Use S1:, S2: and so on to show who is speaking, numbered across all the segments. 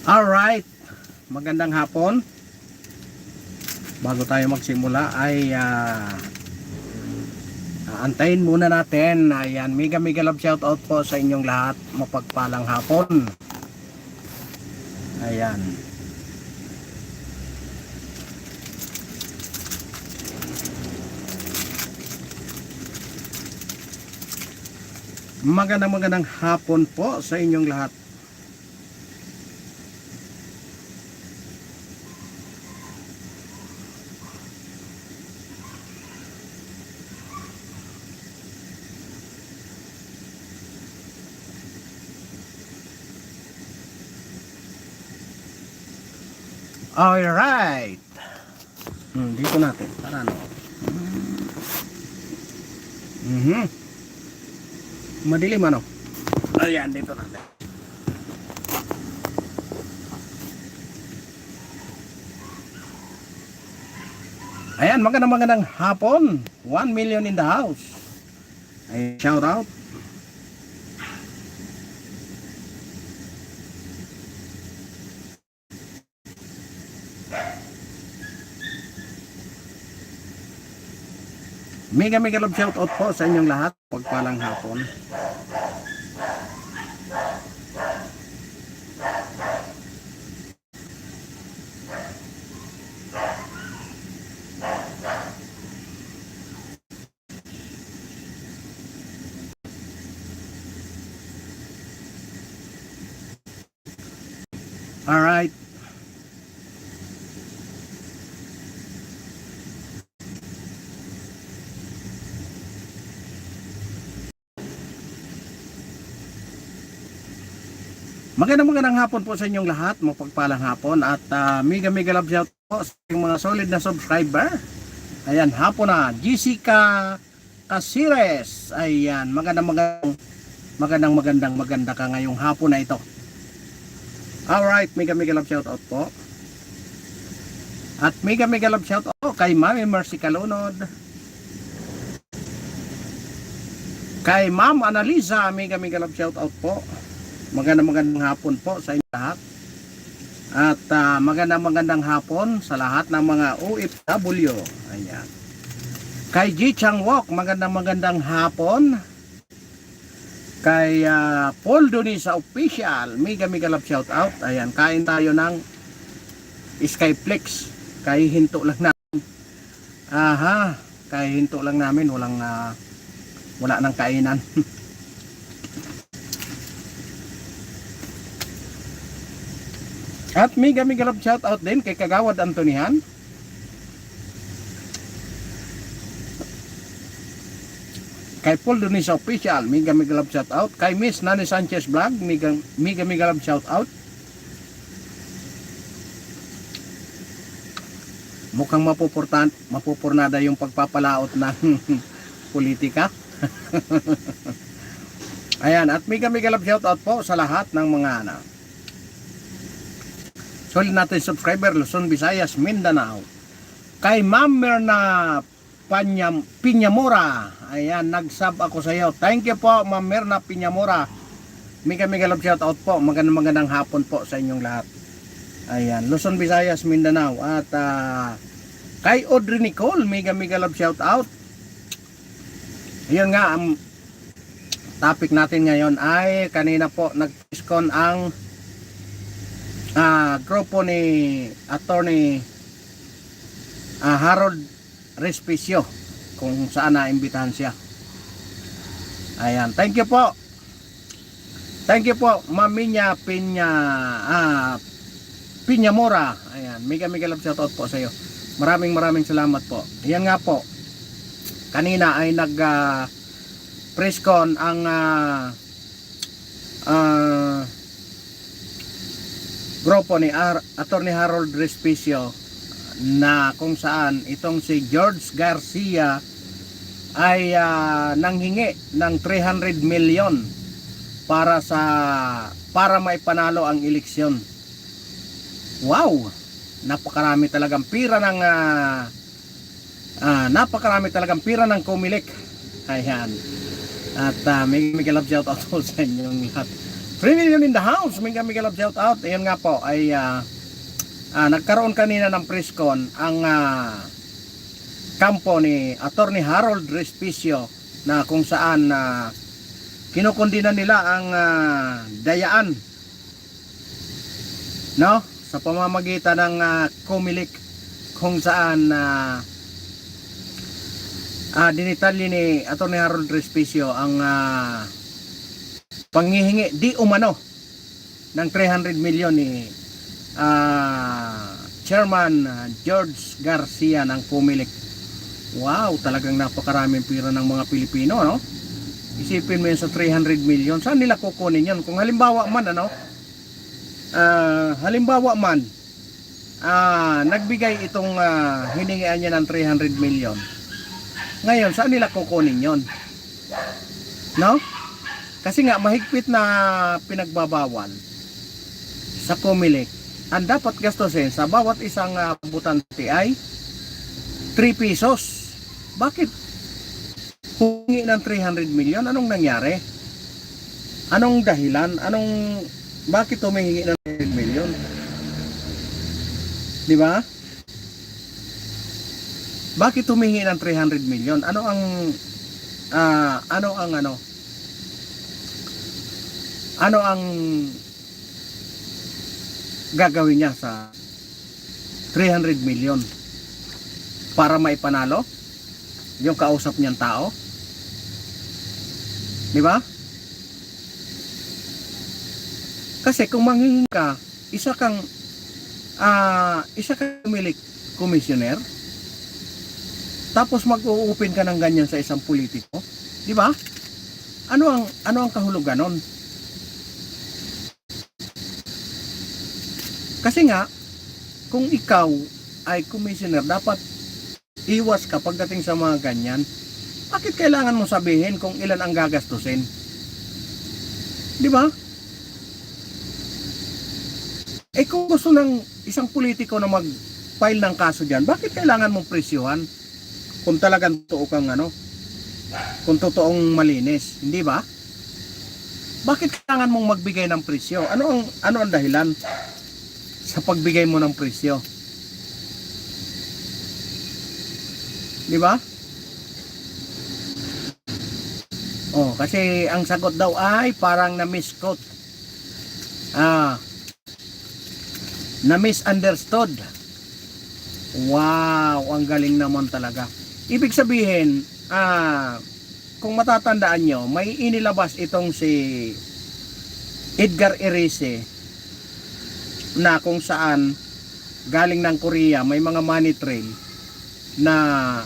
S1: Alright, magandang hapon. Bago tayo magsimula ay antayin muna natin. Ayan, mega love shout out po sa inyong lahat. Mapagpalang hapon. Ayan. Magandang hapon po sa inyong lahat. Alright. Dito natin. Para ano? Madilim ano? Ayan, dito natin. Ayan, magandang hapon. 1 million in the house. Ay, shout out. Mega love shout out po sa inyong lahat. Pagpalang hapon. Alright. Magandang hapon po sa inyong lahat, mapagpalang hapon at mega love shout po sa mga solid na subscriber. Ayan, hapon na, Jessica Casires. Ayan, maganda ka ngayong hapon na ito. Alright, mega love shout out po. At mega love shout out kay Mami Mercy Calunod. Kay Ma'am Annalisa, mega love shout out po. Magandang hapon po sa inyo lahat. At magandang hapon sa lahat ng mga OFW. Ayan. Kay Ji Chang Wok, magandang hapon. Kay Paul Donisa Official, mega love shout out. Ayan, kain tayo ng Skyflex. Kay hinto lang namin. Kay hinto lang namin, wala nang kainan. At mega love shout out din kay Kagawad Antonihan. Kay Paul Donisa Official, mega love shout out. Kay Miss Nani Sanchez Vlog, mega love shout out. Mukhang mapupurnada yung pagpapalaot ng politika. Ayan, at mega love shout out po sa lahat ng mga solid natin subscriber, Luzon, Visayas, Mindanao. Kay Ma'am Merna Piñamora. Ayan, nag-sub ako sa iyo. Thank you po, Ma'am Merna Piñamora. Mega love shout out po. Magandang hapon po sa inyong lahat. Ayan, Luzon, Visayas, Mindanao. At kay Audrey Nicole, mega love shout out. Ayun nga, ang topic natin ngayon ay kanina po nag-discon ang grupo ni Attorney Harold Respicio kung saan naimbitahan siya. Ayan, thank you po Maminya Piñamora. Ayan, mega love shout out po sa iyo. Maraming salamat po. Ayan nga po, kanina ay nag press con ang grupo ni Attorney Harold Respicio na kung saan itong si George Garcia ay nanghingi ng 300 million para maipanalo ang eleksyon. Wow! Napakarami talagang pira ng Comelec. Ayan. At mega love shout out sa inyong lahat. 3 million in the house. Mega love shout out. Ayan nga po ay nagkaroon kanina ng presscon ang kampo ni Attorney Harold Respicio na kung saan kinukundina nila ang dayaan, no, sa pamamagitan ng Comelec, kung saan dinitalye ni Attorney Harold Respicio ang panghihingi di umano ng 300 million ni Chairman George Garcia ng Comelec. Wow, talagang napakaraming pira ng mga Pilipino, no? Isipin mo yun sa 300 million. Saan nila kukunin yun? Kung halimbawa man, nagbigay itong hiningian niya ng 300 million. Ngayon, saan nila kukunin yun? No? Kasi nga, mahigpit na pinagbabawal sa Comelec. Ang dapat gastusin sa bawat isang butante ay 3 pesos. Bakit humingi ng 300 million? Anong nangyari? Anong dahilan? Bakit humingi ng 300 million? Di ba? Bakit humingi ng 300 million? Ano ang gagawin niya sa 300 million para maipanalo yung kausap niyang tao? Di ba? Kasi kung manghihingi ka, isa kang Comelec commissioner, tapos mag-uupin ka ng ganyan sa isang politiko, di ba? Ano ang kahulugan nun? Kasi nga, kung ikaw ay commissioner, dapat iwas ka pagdating sa mga ganyan. Bakit kailangan mo sabihin kung ilan ang gagastusin? Di ba? Kung gusto ng isang politiko na mag-file ng kaso dyan, bakit kailangan mong presyuhan? Kung talagang totoo kang kung totoong malinis, hindi ba? Bakit kailangan mong magbigay ng presyo? Ano ang dahilan sa pagbigay mo ng presyo? Di ba? Kasi ang sagot daw ay parang na-misquote. Na-misunderstood. Wow, ang galing naman talaga. Ibig sabihin, kung matatandaan nyo, may inilabas itong si Edgar Erice na kung saan galing ng Korea, may mga money trail na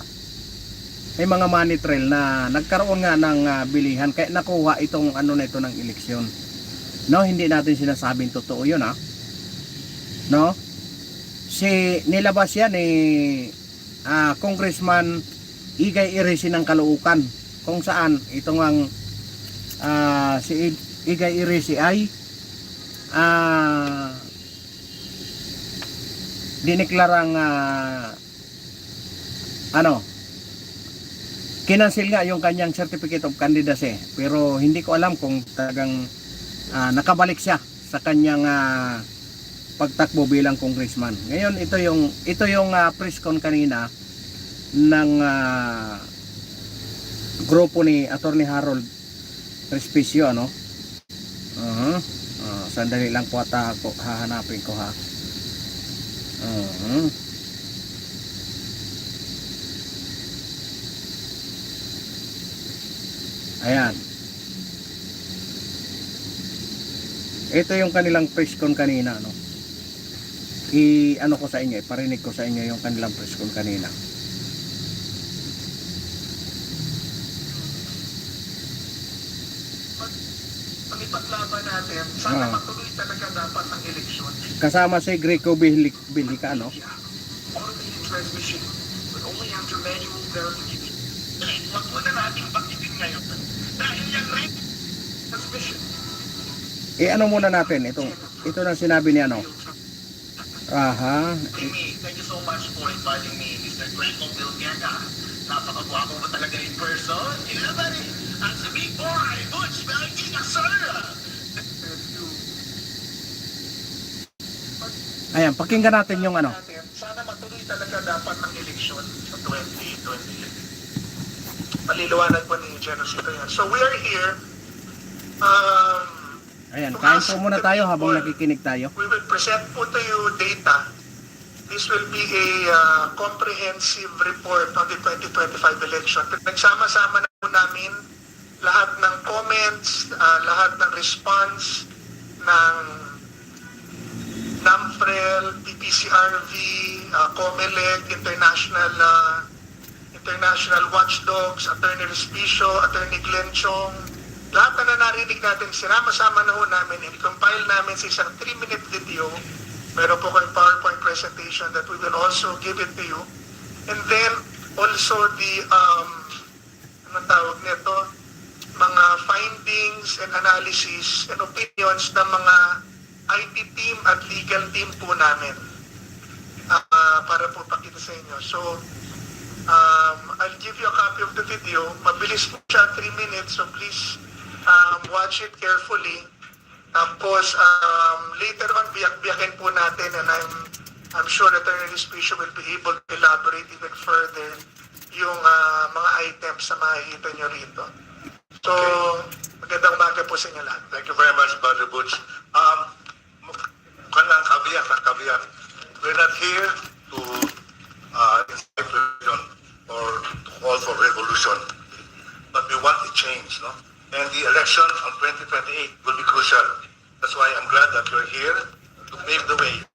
S1: nagkaroon nga ng bilihan, kaya nakuha itong na ito ng eleksyon. No, hindi natin sinasabing totoo 'yun, no? Nilabas yan Congressman Igay Erice ng Caloocan, kung saan itong ang si Igay Erice ay diniklarang kinansil nga yung kanyang certificate of candidacy, pero hindi ko alam kung talagang nakabalik siya sa kanyang pagtakbo bilang congressman. Ngayon ito yung press con kanina ng grupo ni Attorney Harold Respicio, sandali lang po ako hahanapin ko, ha. Ayan. Ito yung kanilang press con kanina, ko sa inyo, iparinig ko sa inyo yung kanilang press con kanina.
S2: Pag ipaglaban natin, sana matuloy talaga dapat ang eleksyon.
S1: Kasama si Greco Bilica,
S2: Automated transmission, but only after manual verification. Wag mo na nating bakitin ngayon. Dahil yan rin, transmission.
S1: Muna natin, ito na sinabi niya,
S2: Thank you so much for inviting me, Mr. Greco Bilica. Napakagwapo mo talaga in person. Yeah, buddy. At si Big Boy, Butch, Belgica, sir.
S1: Ayan, pakinggan natin yung ano.
S2: Sana matuloy talaga dapat ang eleksyon sa 2028. Paliliwanag po ni Genosito yan. So we are here.
S1: Ayan, kain po muna tayo habang nakikinig tayo.
S2: We will present po to you data. This will be a comprehensive report on the 2025 election. Nagsama-sama na po namin lahat ng comments, lahat ng response ng NAMFREL, PPCRV, COMELEC, International Watchdogs, Attorney Respicio, Attorney Glenn Chong. Lahat na narinig natin, sinama-sama na ho namin, i-compile namin sa isang 3-minute video. Meron po kayong PowerPoint presentation that we will also give it to you. And then, also the, anong tawag nito, mga findings and analysis and opinions ng mga IT team at legal team po namin para po pakita sa inyo. So, I'll give you a copy of the video. Mabilis po siya, 3 minutes, so please watch it carefully. Tapos, later on, biyak-biyakin po natin and I'm sure that Attorney Respicio will be able to elaborate even further yung mga items na makikita nyo rito. So, magandang umaga po sa inyo lahat.
S3: Thank you very much, Brother Butch. Kabiyak. We're not here to incite religion or to call for revolution, but we want a change, no? And the election on 2028 will be crucial. That's why I'm glad that you're here to pave the way.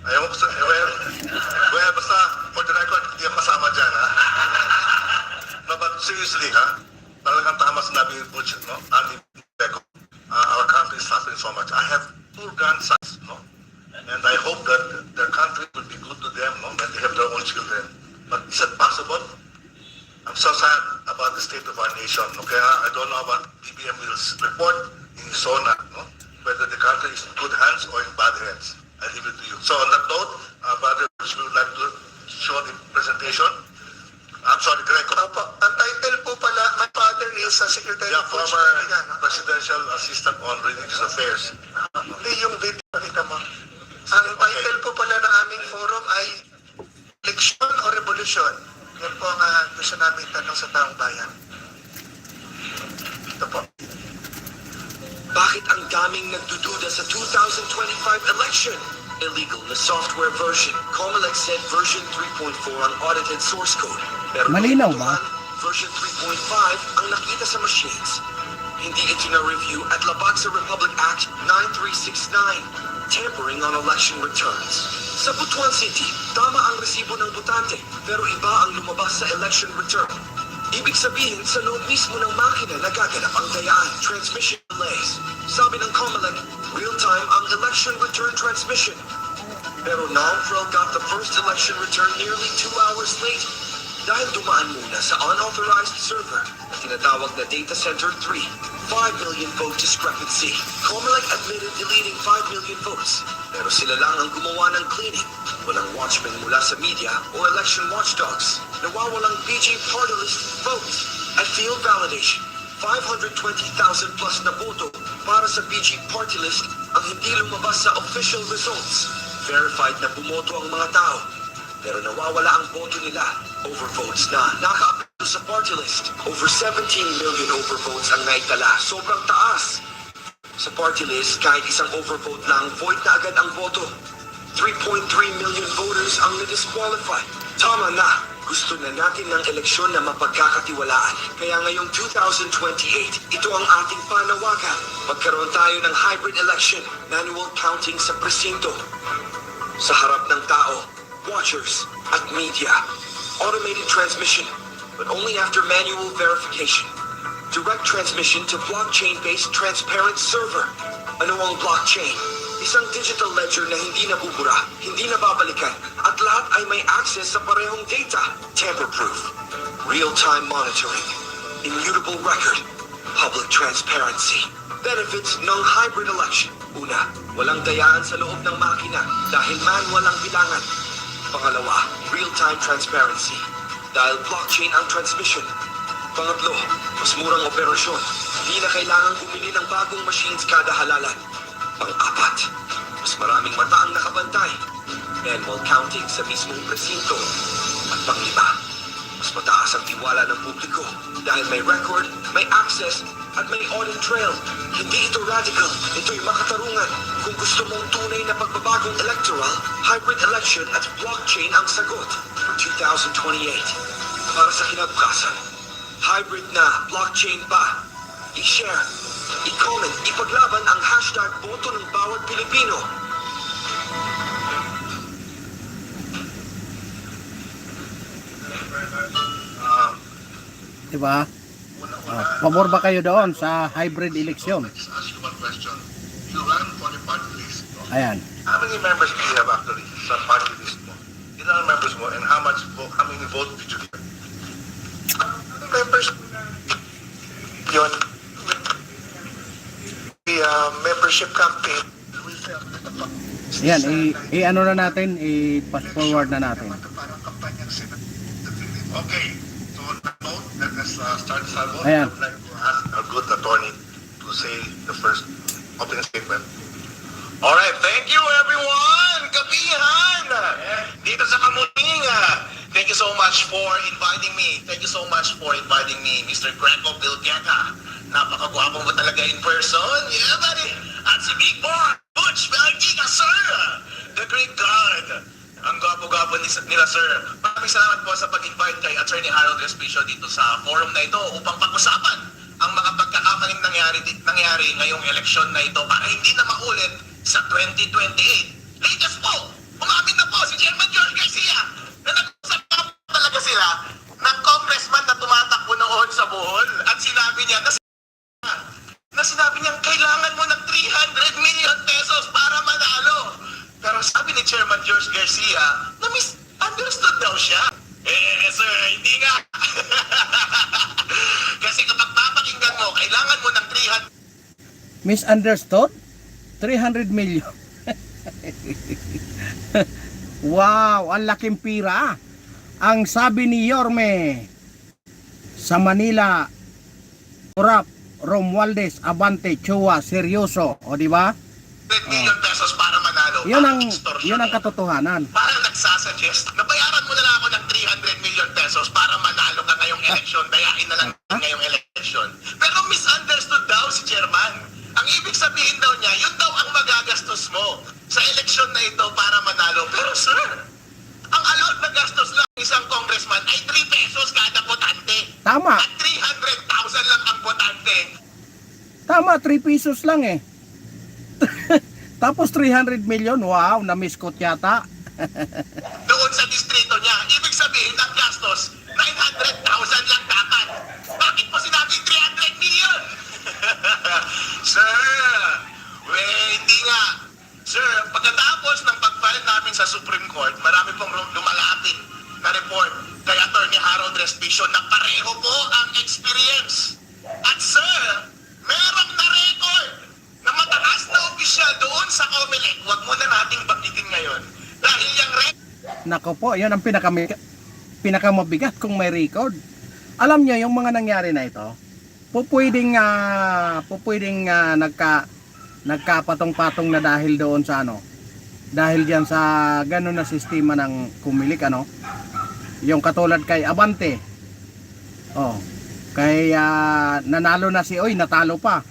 S3: Ayaw ko sa, well, basta, for the record, hindi ako kasama dyan, ha? No, but seriously, ha? Talagang tama sinabi ni Butch, no? Our country is suffering so much. I have 2 grandsons, no? And I hope that their country will be good to them, no? When they have their own children. But is it possible? I'm so sad about the state of our nation. Okay, I don't know about BBM will report in SONA, no? Whether the country is in good hands or in bad hands. I leave it to you. So on that note, Brother, we would like to show the presentation. I'm sorry, Greco.
S2: Ang title po pala, my father is a secretary
S3: Yeah,
S2: of
S3: former presidential assistant on religious affairs.
S2: Hindi yung video pakita mo. Ang title po pala ng aming forum ay Election o Revolution. Yan po ang gusto namin tanong sa taong bayan. Ito po.
S4: Bakit ang daming nagdududa sa 2025 election? Illegal na software version. COMELEC said version 3.4 ang audited source code. Pero
S1: Malinaw ba?
S4: Version 3.5 ang nakita sa machines. Hindi ito na-review at labag sa Republic Act 9369, tampering on election returns. Sa Butuan City, tama ang resibo ng botante, pero iba ang lumabas sa election return. Ibig sabihin, sa loob mismo ng makina nagaganap ang dayaan, transmission delays. Sabi ng COMELEC, real-time ang election return transmission. Pero NAMFREL got the first election return nearly 2 hours late dahil dumaan muna sa unauthorized server na tinatawag na Data Center 3. 5 million vote discrepancy. COMELEC admitted deleting 5 million votes, pero sila lang ang gumawa ng cleaning. Walang watchmen mula sa media o election watchdogs. Nawawalang BJ party list votes at field validation. 520,000 plus na boto para sa BJ party list ang hindi lumabas sa official results. Verified na bumoto ang mga tao, pero nawawala ang boto nila. Overvotes na naka-apelo sa party list. Over 17 million overvotes ang naitala. Sobrang taas. Sa party list, kahit isang overvote lang, void na agad ang boto. 3.3 million voters ang na-disqualify. Tama na. Gusto na natin ng eleksyon na mapagkakatiwalaan. Kaya ngayong 2028, ito ang ating panawagan. Magkaroon tayo ng hybrid election, manual counting sa presinto. Sa harap ng tao, watchers, at media. Automated transmission, but only after manual verification. Direct transmission to blockchain-based transparent server. Ano ang blockchain? Isang digital ledger na hindi nabubura, hindi nababalikan, at lahat ay may access sa parehong data. Tamper-proof. Real-time monitoring. Immutable record. Public transparency. Benefits ng hybrid election. Una, walang dayaan sa loob ng makina dahil manual ang bilangan. Pangalawa, real-time transparency. Dahil blockchain ang transmission. Pangatlo, mas murang operasyon. Hindi na kailangang bumili ng bagong machines kada halalan. Pang-apat, mas maraming mata ang nakabantay. And while counting sa mismong presinto. At pangliba, mas mataas ang tiwala ng publiko dahil may record, may access, at may audit trail. Hindi ito radical, ito'y makatarungan. Kung gusto mong tunay na pagbabagong electoral, hybrid election at blockchain ang sagot for 2028. Para sa kinabukasan, hybrid na, blockchain pa. I-share, i-comment, ipaglaban ang hashtag boto ng bawat Pilipino.
S1: Diba? Pabor ba kayo doon sa hybrid election?
S3: Let's ask you one question. You ran for the party list. No?
S1: Ayan.
S3: How many members do you have actually sa party list mo? Ilan members mo and how many votes did you get?
S2: Members yun. The membership campaign.
S1: Ayan, i-ano na natin, i-pass forward na natin.
S3: Okay. So on that note, let us start this vote. I
S1: Ayan.
S3: would like to ask a good attorney to say the first opening statement.
S5: Alright, thank you everyone! Kapihan! Dito sa Kamuning, thank you so much for inviting me. Thank you so much for inviting me, Mr. Greco Bilgueta. Napakagwapo mo talaga in person. Yeah, buddy! At si Big Boy, Butch Belgica, sir! The Great God. Ang gwapo-gwapo nila, sir. Maraming salamat po sa pag-invite kay Attorney Harold Respicio dito sa forum na ito upang pag-usapan ang mga pagkakamaling nangyari ngayong eleksyon na ito para hindi na maulit sa 2028. Latest po, umamin na po si Chairman George Garcia na nag-usap talaga sila ng congressman na tumatakbo noon sa Bohol at sinabi niya kailangan mo ng 300 million pesos para manalo. Pero sabi ni Chairman George Garcia na misunderstood daw siya. Sir, hindi nga. Kasi kapag papakinggan mo, kailangan mo ng 300
S1: Misunderstood? 300 million. Wow, ang laking pira. Ang sabi ni Yorme sa Manila, Urap, Romualdez, Abante, Chua, seryoso. O di ba?
S5: million pesos para manalo.
S1: Yun ang,
S5: Parang extortion
S1: yun ang
S5: eh.
S1: katotohanan.
S5: Parang nagsasuggest na bayaran mo na lang ako ng 300 million pesos para manalo ka ngayong eleksyon. Dayain na lang ngayong eleksyon. Pero misunderstood daw si Chairman. Ang ibig sabihin daw niya, yun daw ang magagastos mo sa eleksyon na ito para manalo. Pero sir, ang allowed na gastos lang ng isang congressman ay 3 pesos kada botante.
S1: Tama.
S5: At 300,000 lang ang botante.
S1: Tama, 3 pesos lang eh. Tapos 300 million, wow, na-miscot yata.
S5: Doon sa distrito niya. Ibig sabihin, ang gastos, 900,000 lang dapat. Bakit mo sinabing 300 million? Sir, hindi nga. Sir, pagkatapos ng pag-file namin sa Supreme Court, marami pong lumalapit na report kay Attorney Harold Respicio na pareho po ang experience. At sir, merong na-record na mataas na opisyal doon sa COMELEC. Huwag mo na nating banggitin ngayon. Dahil yung
S1: Nako po, yun ang pinakamabigat kung may record. Alam nyo, yung mga nangyari na ito, pupwedeng nagkapatong-patong na dahil doon sa dahil diyan sa gano'n na sistema ng kumilik, yung katulad kay Abante, kay nanalo na si Oy, natalo pa,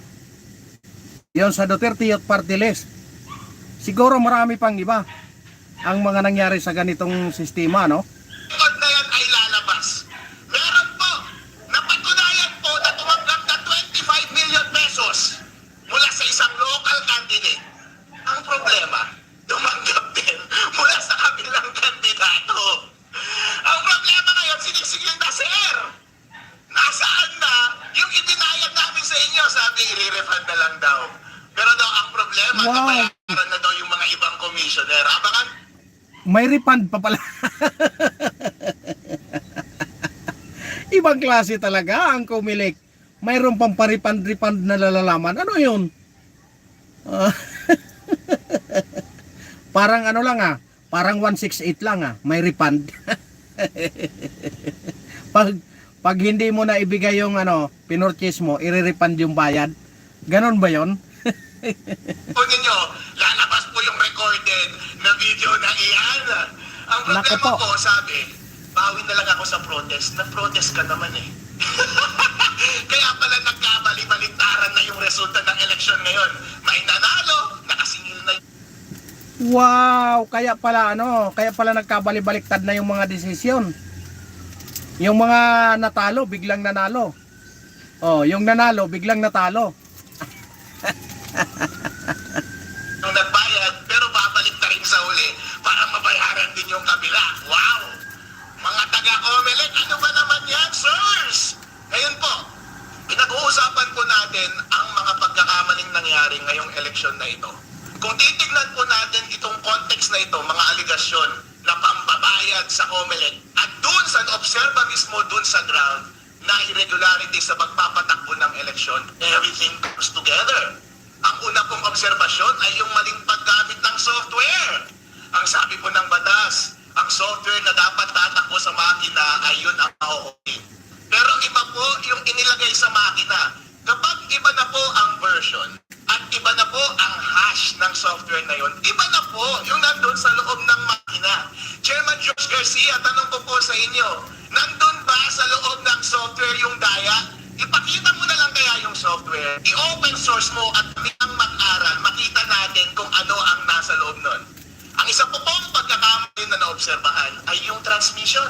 S1: yon sa Duterte Youth Party List. Siguro marami pang iba ang mga nangyari sa ganitong sistema,
S5: record na yan ay lalabas. Meron po, napatunayan po na tumanggap na 25 million pesos mula sa isang local candidate. Ang problema, tumanggap din mula sa kabilang kandidato. Ang problema ngayon, sinisigil na sir. Nasaan na yung ibinayad namin sa inyo? Sabi, i-refund na lang daw. Pero daw ang problema,
S1: Wow.
S5: nabayaran na daw yung mga ibang commissioner. Abangan
S1: May refund pa pala. Ibang klase talaga ang kumilik. Mayroon pang paripand-refund na lalalaman. Ano yun? Parang parang 168 lang may refund. pag hindi mo na ibigay yung pinurchase mo, i-refund yung bayad. Ganon ba yon?
S5: po ninyo, lalabas po yung record uploaded na video na iyan. Ang
S1: Naku
S5: problema
S1: po.
S5: po, sabi, bawi na lang ako sa protest. Nag-protest ka naman eh. Kaya pala nagkabali-baliktaran na yung resulta ng eleksyon ngayon. May nanalo, nakasingil na
S1: Wow, kaya pala nagkabali-baliktad na yung mga desisyon. Yung mga natalo, biglang nanalo. Oh, yung nanalo, biglang natalo.
S5: yung nagbayad, pero babalik na rin sa huli para mabayaran din yung kabila. Wow! Mga taga-Comelec, ano ba naman yan, sirs? Ngayon po, pinag-uusapan po natin ang mga pagkakamaling nangyari ngayong eleksyon na ito. Kung titignan po natin itong context na ito, mga aligasyon na pambabayad sa Comelec at dun sa obserba mismo dun sa ground na irregularity sa pagpapatakbo ng eleksyon, everything comes together. Ang una pong obserbasyon ay yung maling paggamit ng software. Ang sabi po ng batas, ang software na dapat tatakbo sa makina ay yun ang ma-audit. Pero iba po yung inilagay sa makina. Kapag iba na po ang version at iba na po ang hash ng software na yun, iba na po yung nandun sa loob ng makina. Chairman George Garcia, tanong ko po sa inyo, nandun ba sa loob ng software yung daya? Ipakita mo na lang kaya yung software, i-open source mo at kami ang mag-aral, makita natin kung ano ang nasa loob nun. Ang isa po pong pagkakamali na naobserbahan ay yung transmission.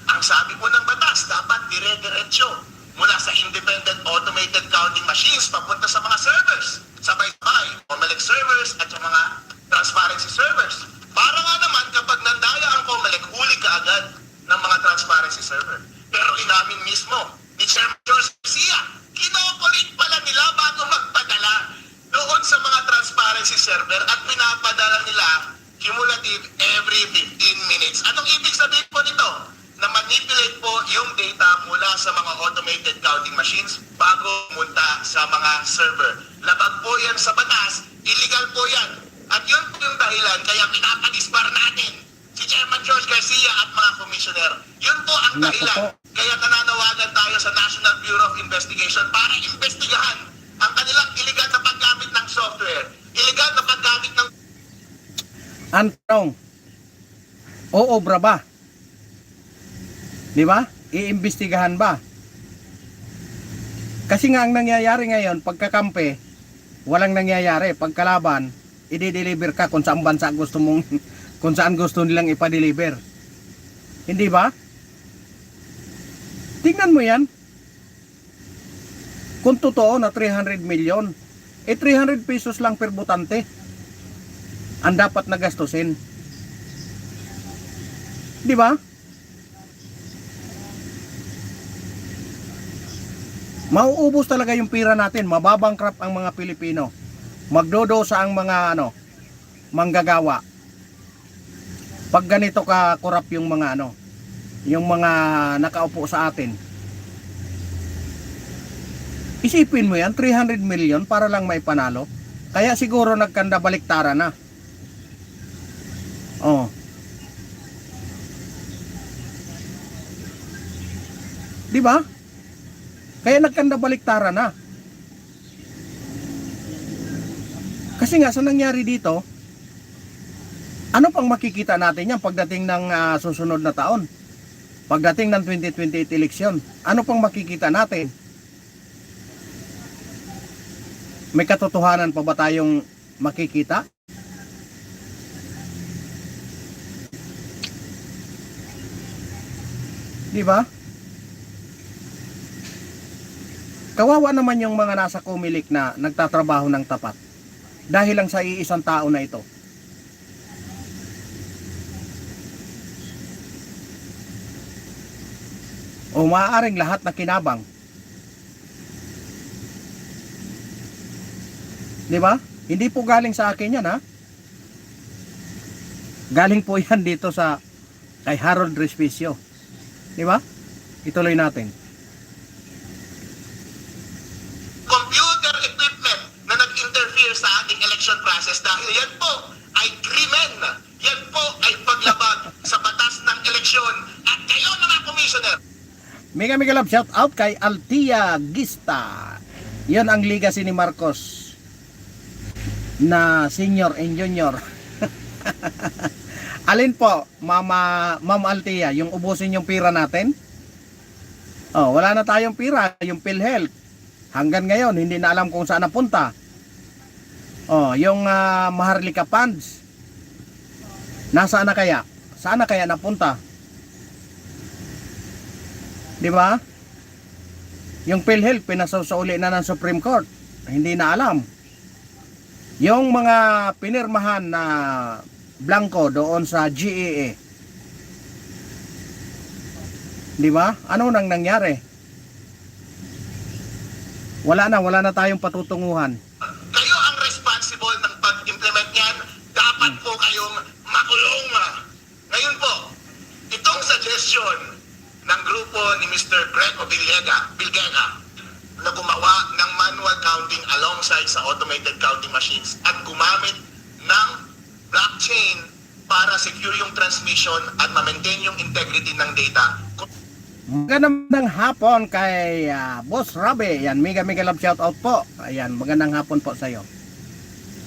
S5: Ang sabi po ng batas, dapat dire-diretso mula sa independent automated counting machines papunta sa mga servers. Sabay-sabay, Comelec servers at yung mga transparency servers. Para nga naman kapag nandaya ang Comelec, huli ka agad ng mga transparency server. Pero inamin mismo ni Chairman George Garcia, kinoperate pala nila bago magpadala doon sa mga transparency server at pinapadala nila cumulative every 15 minutes. Anong ibig sabihin po nito? Na manipulate po yung data mula sa mga automated counting machines bago munta sa mga server. Labag po yan sa batas, illegal po yan. At yun po yung dahilan kaya pinapadisbar natin si Chairman George Garcia at mga commissioner. Yun po ang
S1: Naku
S5: dahilan.
S1: po.
S5: Kaya nananawagan tayo sa National Bureau of Investigation para investigahan ang kanilang illegal na paggamit ng software, illegal na paggamit ng
S1: Ang tanong, oobra ba? Di ba? Iimbestigahan ba? Kasi nga ang nangyayari ngayon, pagkakampi, walang nangyayari. Pagkalaban, i-deliver ka kung saan bansa gusto mong, kung saan gusto nilang ipa-deliver. Hindi ba? Tingnan mo yan. Kung totoo na 300 million, 300 pesos lang per botante ang dapat na gastusin. Di ba? Mauubos talaga yung pira natin, mababangkrap ang mga Pilipino. Magdodosa ang mga manggagawa. Pag ganito ka korap yung mga yung mga nakaupo sa atin. Isipin mo yan, 300 million para lang may panalo. Kaya siguro nagkanda baliktara na. Oh. Di ba? Kaya nagkanda baliktara na. Kasi nga sa nangyari dito, ano pang makikita natin yan pagdating ng susunod na taon? Pagdating ng 2028 eleksyon, ano pang makikita natin? May katotohanan pa ba tayong makikita? Di ba? Kawawa naman yung mga nasa Comelec na nagtatrabaho ng tapat dahil lang sa iisang tao na ito. O maaaring lahat na kinabang. Di ba? Hindi po galing sa akin yan, ha? Galing po yan dito sa kay Harold Respicio. Di ba? Ituloy natin.
S5: computer equipment na nag-interfere sa ating election process dahil yan po ay krimen. Yan po ay paglabag sa batas ng eleksyon. At kayo mga commissioner,
S1: Mega love shout out kay Altia Gista. Yan ang legacy ni Marcos na senior and junior. Alin po, Ma'am Altia, yung ubusin yung pira natin? Oh, wala na tayong pira, yung PhilHealth. Hanggang ngayon, hindi na alam kung saan napunta. Oh, yung Maharlika Funds. Nasaan na kaya? Saan na kaya napunta? Di ba? Yung PhilHealth, pinasausauli na ng Supreme Court. Hindi na alam. Yung mga pinirmahan na blanco doon sa GEA. Di ba? Ano nang nangyari? Wala na tayong patutunguhan.
S5: Kayo ang responsible ng pag-implement niyan. Dapat po kayong makulong. Ngayon po, itong suggestion ng grupo ni Mr. Greco Bilgega na gumawa ng manual counting alongside sa automated counting machines at gumamit ng blockchain para secure yung transmission at ma-maintain yung integrity ng data.
S1: Magandang hapon kay Boss Rabi. Ayan, mega love shout out po. Ayan, magandang hapon po sa iyo.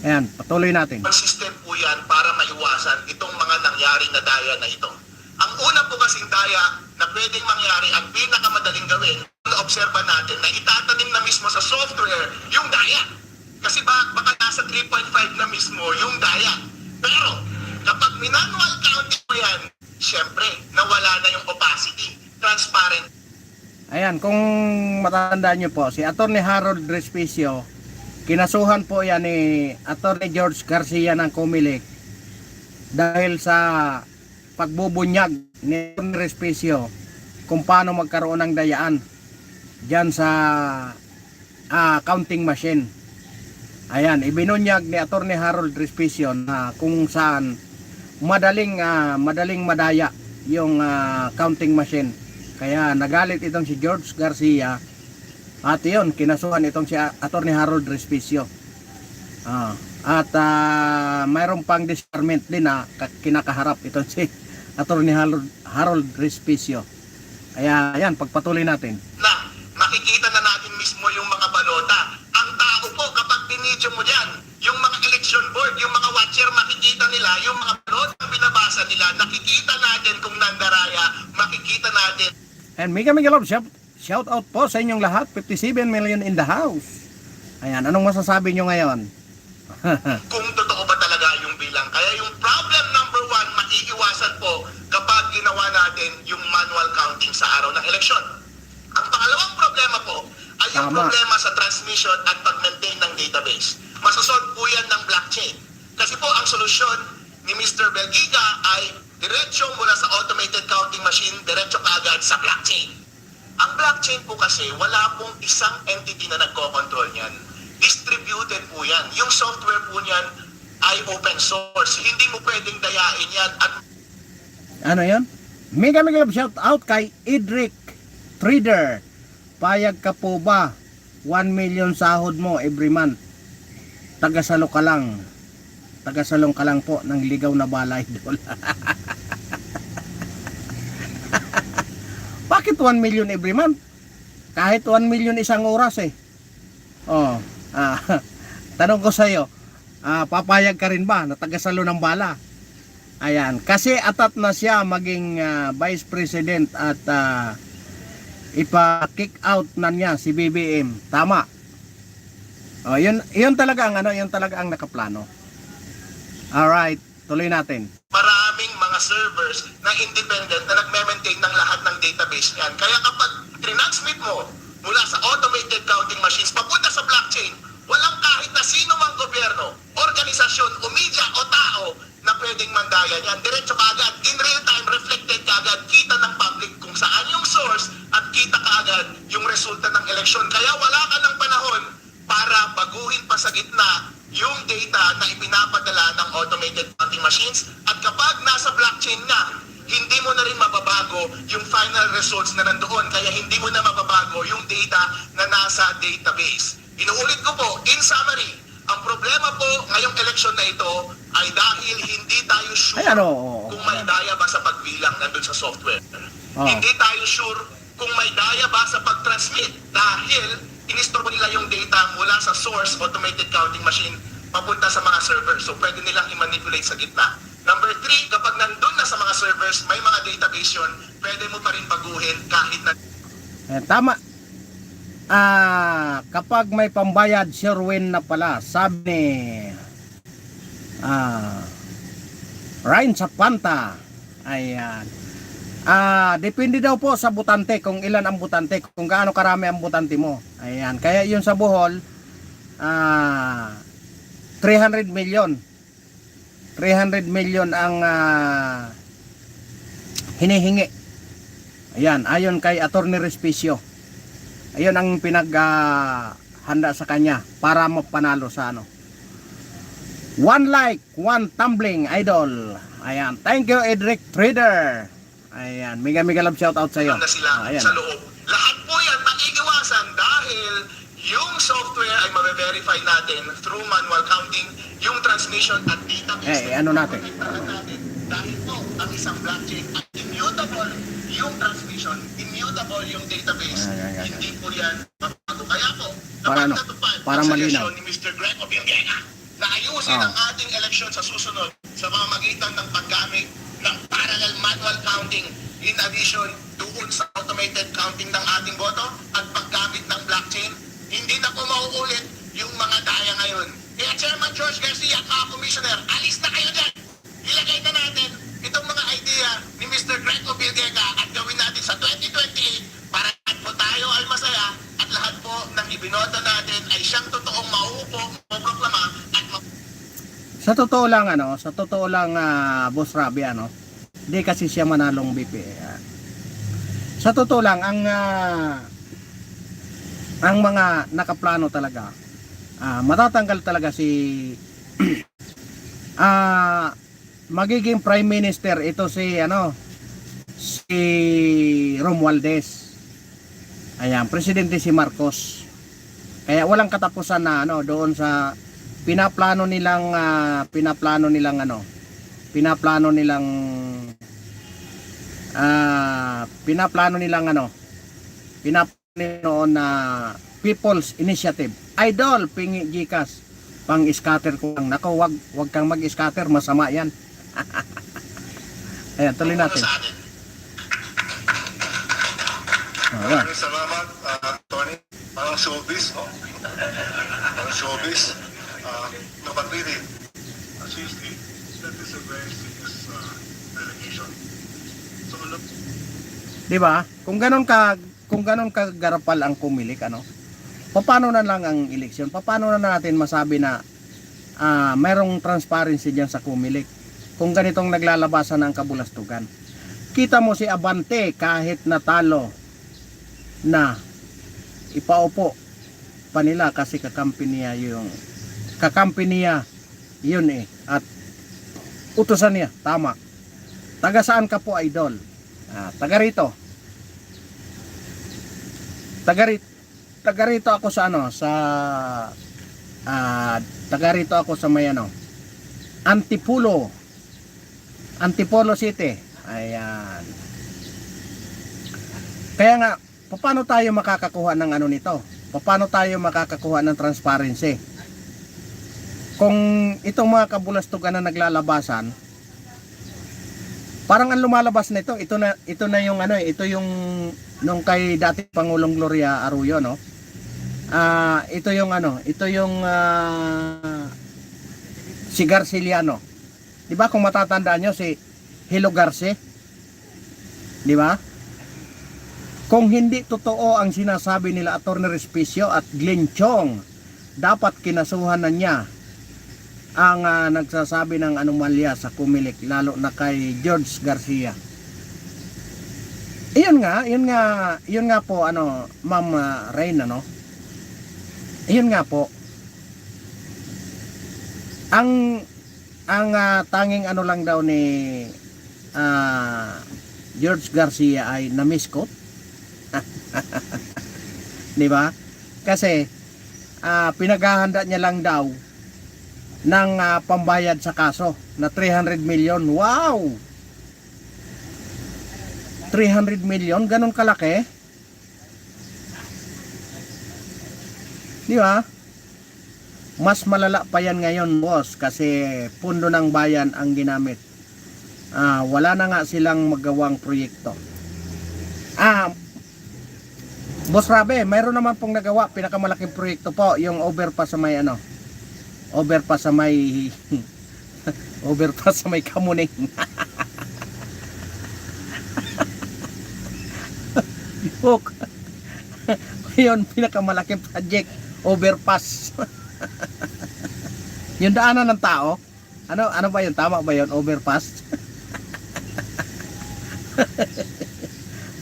S1: Ayan, patuloy natin.
S5: Consistent po yan para maiwasan itong mga nangyari na daya na ito. Ang una po kasing daya na pwedeng mangyari at pinakamadaling gawin, na-obserba natin na itatanim na mismo sa software yung daya. Kasi baka nasa 3.5 na mismo yung daya. Pero kapag manual counting mo yan, syempre, nawala na yung opacity. Transparent.
S1: Ayan, kung matandaan nyo po, si Atty. Harold Respicio, kinasuhan po yan ni Atty. George Garcia ng Comelec dahil sa pagbubunyag ni Respicio kung paano magkaroon ng dayaan dyan sa counting machine. Ayan, ibinunyag ni Atty. Harold Respicio na kung saan madaling madaya yung counting machine. Kaya nagalit itong si George Garcia at yun, kinasuhan itong si Atty. Harold Respicio. At mayroon pang disbarment din na kinakaharap itong si Atty. Harold Respicio. Kaya ayan, pagpatuloy natin.
S5: Na makikita na natin mismo yung mga balota. Ang tao po, kapag binidyo mo dyan, yung mga election board, yung mga watcher, makikita nila, yung mga balota binabasa nila, nakikita natin kung nandaraya, makikita natin.
S1: And mega love shout out po sa inyong lahat. 57 million in the house. Ayan, anong masasabi nyo ngayon?
S5: Kung totoo ba talaga yung bilang. Kaya yung problem number 1, maiiwasan po kapag ginawa natin yung manual counting sa araw ng eleksyon. Ang pangalawang problema po ay yung
S1: Tama.
S5: problema sa transmission at pag-maintain ng database. Masasolve po yan ng blockchain. Kasi po ang solusyon ni Mr. Belgiga ay diretso mula sa automated counting machine, diretso kaagad sa blockchain. Ang blockchain po kasi wala pong isang entity na nagko-control niyan. Distributed po yan. Yung software po niyan ay open source. Hindi mo pwedeng dayain yan at
S1: Ano yon? Mega love shout out kay Idric Trader. Payag ka po ba? 1 million sahod mo every month. Tagasalo ka lang. Tagasalong ka lang po ng ligaw na balay doon. Bakit 1 million every month? Kahit 1 million isang oras eh. Oh, tanong ko sa iyo, papayag ka rin ba na tagasalo ng bala? Ayan, kasi atat na siya maging vice president at ipa-kick out na niya si BBM. Tama. Oh, yun talaga ang yun talaga ang nakaplano. Alright, tuloy natin.
S5: maraming mga servers na independent na nagme-maintain ng lahat ng database niyan. Kaya kapag transmit mo mula sa automated counting machines papunta sa blockchain, walang kahit na sino mang gobyerno, organisasyon o media o tao na pwedeng mandaya niyan. Diretso kaagad, in real time, reflected kaagad, kita ng public kung saan yung source at kita kaagad yung resulta ng eleksyon. Kaya wala ka ng panahon para baguhin pa sa gitna yung data na ipinapadala ng automated counting machines. At kapag nasa blockchain na, hindi mo na rin mababago yung final results na nandoon. Kaya hindi mo na mababago yung data na nasa database. Inuulit ko po, in summary, ang problema po ngayong eleksyon na ito ay dahil hindi tayo sure kung may daya ba sa pagbilang nandun sa software. Hindi tayo sure kung may daya ba sa pag-transmit dahil inistorbo nila yung data mula sa source automated counting machine papunta sa mga servers. So pwede nilang i-manipulate sa gitna. Number 3, kapag nandun na sa mga servers, may mga database yun, pwede mo pa rin baguhin kahit na
S1: Tama. Kapag may pambayad, sure win na pala. Sabi ni Ryan Sapanta. Ayan. Depende daw po sa butante, kung ilan ang butante, kung gaano karami ang butante mo. Ayan. Kaya yun sa Bohol, 300 million. 300 million ang hinihingi. Ayan, ayon kay Attorney Respicio. Ayun ang handa sa kanya para mapanalo sa ano. One like, one tumbling, idol. Ayan, thank you Edric Trader. Ayan, mega love shout out sa iyo.
S5: na sila
S1: Ayan.
S5: sa loob. Lahat po yan maiiwasan dahil yung software ay ma-verify natin through manual counting, yung transmission at database.
S1: Ano natin?
S5: Dahil po ang isang blockchain ay immutable yung transmission, immutable yung database.
S1: Ayan.
S5: Hindi po yan mabago. Kaya po,
S1: Para ano?
S5: natupad
S1: Para
S5: ang
S1: malinaw.
S5: suggestion ni Mr. Greg Obiangena na ayusin ang ating eleksyon sa susunod sa pamamagitan ng paggamit ng parallel manual counting in addition doon sa automated counting ng ating boto at paggamit ng blockchain. Hindi na po mauulit yung mga daya ngayon. Kaya Chairman George Garcia, Commissioner, alis na kayo dyan. Ilagay na natin itong mga idea ni Mr. Greg Obiangena at gawin natin sa 2028 para lahat po tayo ay masaya at lahat po ng ibinoto natin ay siyang totoong mauupo, maproklama at
S1: Sa totoo lang Boss Rabi di kasi siya manalong BP. Sa totoo lang ang mga nakaplano talaga, matatanggal talaga si magiging Prime Minister ito si Romualdez. Ayan, presidente si Marcos. Kaya walang katapusan na doon sa pinaplano nilang noon na People's Initiative. Idol, pingi Gcash. Pang scatter ko lang. Nako, wag kang mag-scatter, masama yan. Ayan, tuloy natin.
S5: sa atin.
S1: Alright.
S3: Maraming salamat, Tony. Parang showbiz, no? Parang showbiz. No, but really, seriously, that is a very serious delegation. So, look,
S1: Di ba? Kung ganon ka garapal ang pumilik, paano na lang ang eleksyon? Paano na natin masabi na mayroong transparency diyan sa kumilik? Kung ganitong naglalabasan ng kabulastugan. Kita mo si Abante kahit natalo na ipaupo pa nila kasi kakampi niya yun at utusan niya, tama. Taga saan ka po, idol? Taga rito ako sa taga rito ako sa may Antipolo City. Ayan. Kaya nga, paano tayo makakakuha ng nito? Paano tayo makakakuha ng transparency? Kung itong mga kabulastugan na naglalabasan, parang ang lumalabas na ito na yung ito yung nung kay dating Pangulong Gloria Arroyo, ito yung si Garciliano. 'Di ba kung matatandaan nyo si Hilo Garce? 'Di ba? Kung hindi totoo ang sinasabi nila Attorney Respicio at Glenn Chong, dapat kinasuhan na niya ang nagsasabi ng anomalya sa kumilik, lalo na kay George Garcia. Iyon nga po Ma'am Rain, iyon nga po ang tanging lang daw ni George Garcia ay na-misquote. Di ba? Kasi pinaghahanda niya lang daw ng pambayad sa kaso na 300 million. Wow! 300 million, ganun kalaki. Di ba? Mas malala pa yan ngayon, boss, kasi pundo ng bayan ang ginamit. Wala na nga silang magawang proyekto. Boss Rabe, mayroon naman pong nagawa, pinakamalaking proyekto po, yung overpass sa may overpass sa may overpass sa may Kamuning. Yun, pinakamalaking project, overpass. Yung daanan ng tao, ano ba yun, tama ba yun, overpass?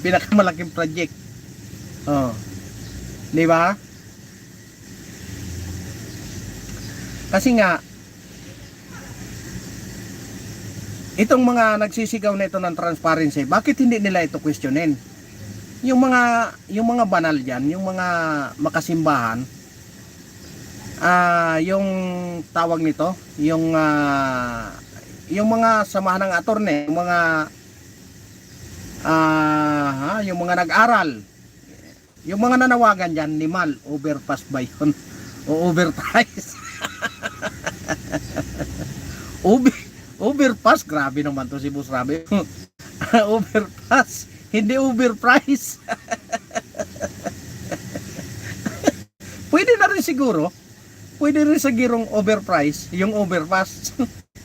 S1: Pinakamalaking project. Oh. Di ba? Kasi nga itong mga nagsisigaw na ito ng transparency, bakit hindi nila ito questionin? Yung mga banal diyan, yung mga makasimbahan, yung tawag nito, yung mga samahan ng attorney, yung mga nag-aral, yung mga nanawagan dyan, Nimal, overpass ba yun? O overprice? Overpass, grabe naman to si Boss Rabe. Overpass, hindi overprice. Pwede na rin siguro, pwede rin sa girong overprice, yung overpass.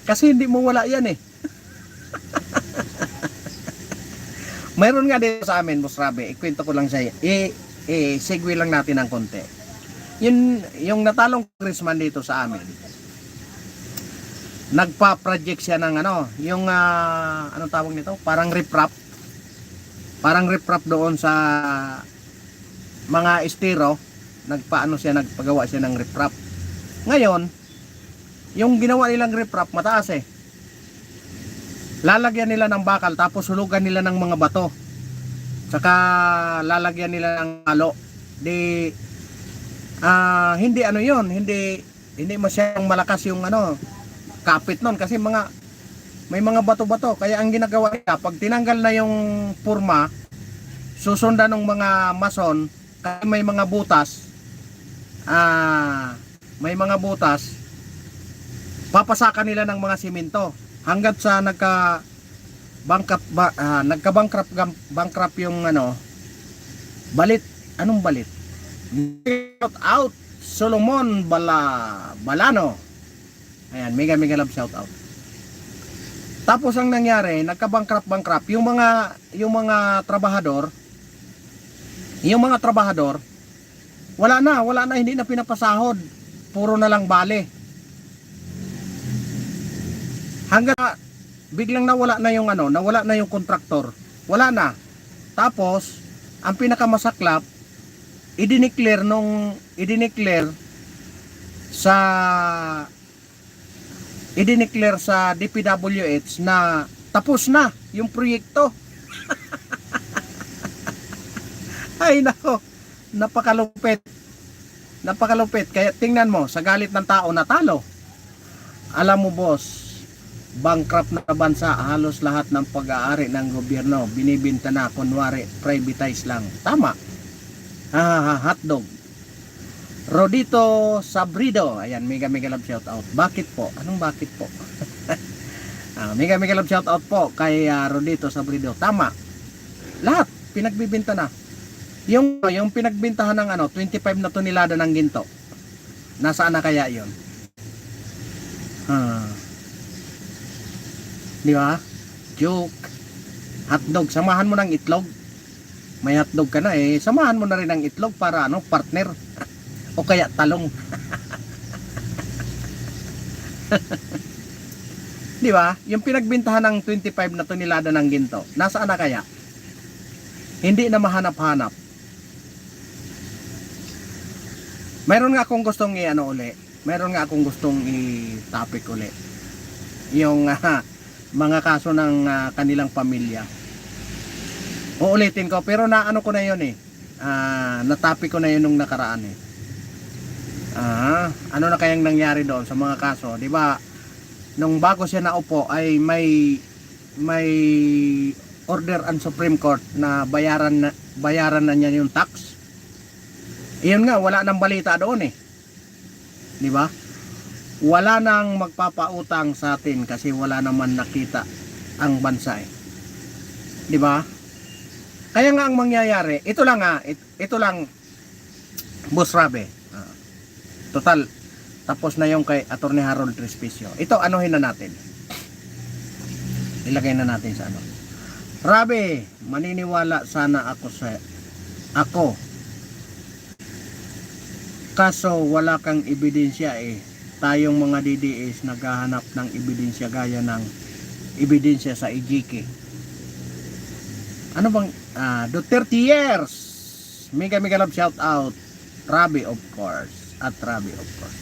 S1: Kasi hindi mo wala yan eh. Mayroon nga dito sa amin, Boss Rabe, ikwento ko lang sa'yo. Segue lang natin ng konti. Yung natalong congressman dito sa amin, nagpa-project siya ng anong tawag nito? Parang riprap. Parang riprap doon sa mga estero, nagpagawa siya ng riprap. Ngayon, yung ginawa nilang riprap mataas eh. Lalagyan nila ng bakal tapos hulugan nila ng mga bato. Saka lalagyan nila ng halo. Hindi hindi masyadong malakas yung kapit nun kasi may mga bato-bato. Kaya ang ginagawa nila, pag tinanggal na yung purma, susundan ng mga mason, kasi may mga butas, papasakan nila ng mga simento hanggat sa nagka-bankrupt yung balit. Anong balit? Shout out Solomon Balano. Ayan, mega love shout out. Tapos ang nangyari, nagka-bankrupt yung mga trabahador, wala na, hindi na pinapasahod. Puro na lang bale. Hanggang biglang nawala na yung kontraktor. Wala na. Tapos ang pinakamasaklap, idineclare sa DPWH na tapos na yung proyekto. Ay nako, napakalupit. Kaya tingnan mo, sa galit ng tao natalo. Alam mo boss, bankrupt na bansa, halos lahat ng pag-aari ng gobyerno binibenta na, kunwari privatize lang. Tama. Hotdog. Rodito Sabrido, ayan, mega love shout out. Bakit po? Anong bakit po? Mega love shout out po kay Rodito Sabrido. Tama. Lahat pinagbibenta na. Yung pinagbintahan ng 25 na tonelada ng ginto. Nasaan na kaya 'yon? Di ba? Joke. Hotdog, samahan mo ng itlog. May hotdog ka na samahan mo na rin ng itlog para partner. O kaya talong. Di ba? Yung pinagbintahan ng 25 na tonelada ng ginto, nasaan na kaya? Hindi na mahanap-hanap. Mayroon nga akong gustong i-topic uli. Yung mga kaso ng kanilang pamilya. Uulitin ko, pero naano ko na yun na-topic ko na yun nung nakaraan ano na kayang nangyari doon sa mga kaso, di ba? Nung bago siya naupo ay may order ang Supreme Court na bayaran na niya yung tax. Iyon nga, wala nang balita doon Di ba? Wala nang magpapautang sa atin kasi wala naman nakita ang bansa eh. Di ba? Kaya nga ang mangyayari, ito lang ito lang, Boss Rabe. Total, tapos na yung kay Attorney Harold Respicio. Ito, anuhin na natin. Ilagay na natin sa ano. Rabe, maniniwala sana ako. Kaso wala kang ebidensya eh. Tayong mga DDS naghahanap ng ebidensya gaya ng ebidensya sa IGK. Ano bang Duterte years. Mega love shout out. Rabe of course. At Rabe of course.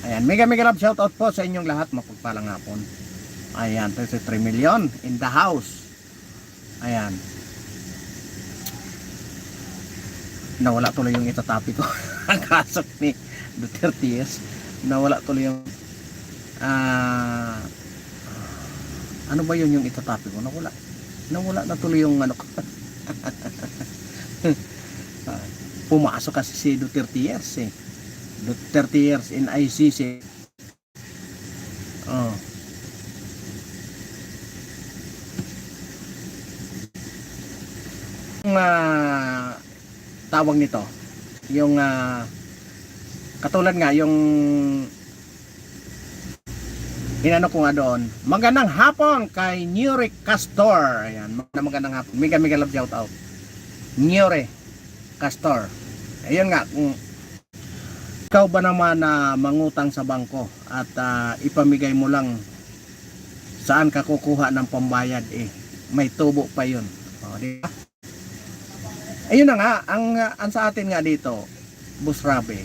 S1: Ayan, mega love shout out po sa inyong lahat, mapagpalang hapon. Ayan, 33 million in the house. Ayan. Nawala tuloy yung itatapi ko. Ang kasok ni Duterte years. Nawala tuloy yung ano ba yun yung itatapi ko? Nawala na tuloy yung ano ko. Pumasok kasi si Duterte years eh. Duterte years in ICC. Oh. Yung tawag nito, yung katulad nga yung inano ko nga doon, magandang hapon kay Nure Castor. Ayan, magandang hapon. Mega love shout out. Nure Castor. Ayun nga, kung ikaw ba naman na mangutang sa bangko at ipamigay mo lang saan ka kukuha ng pambayad eh, may tubo pa yun. O, di ba? Ayun na nga, ang sa atin nga dito, Boss Rabe,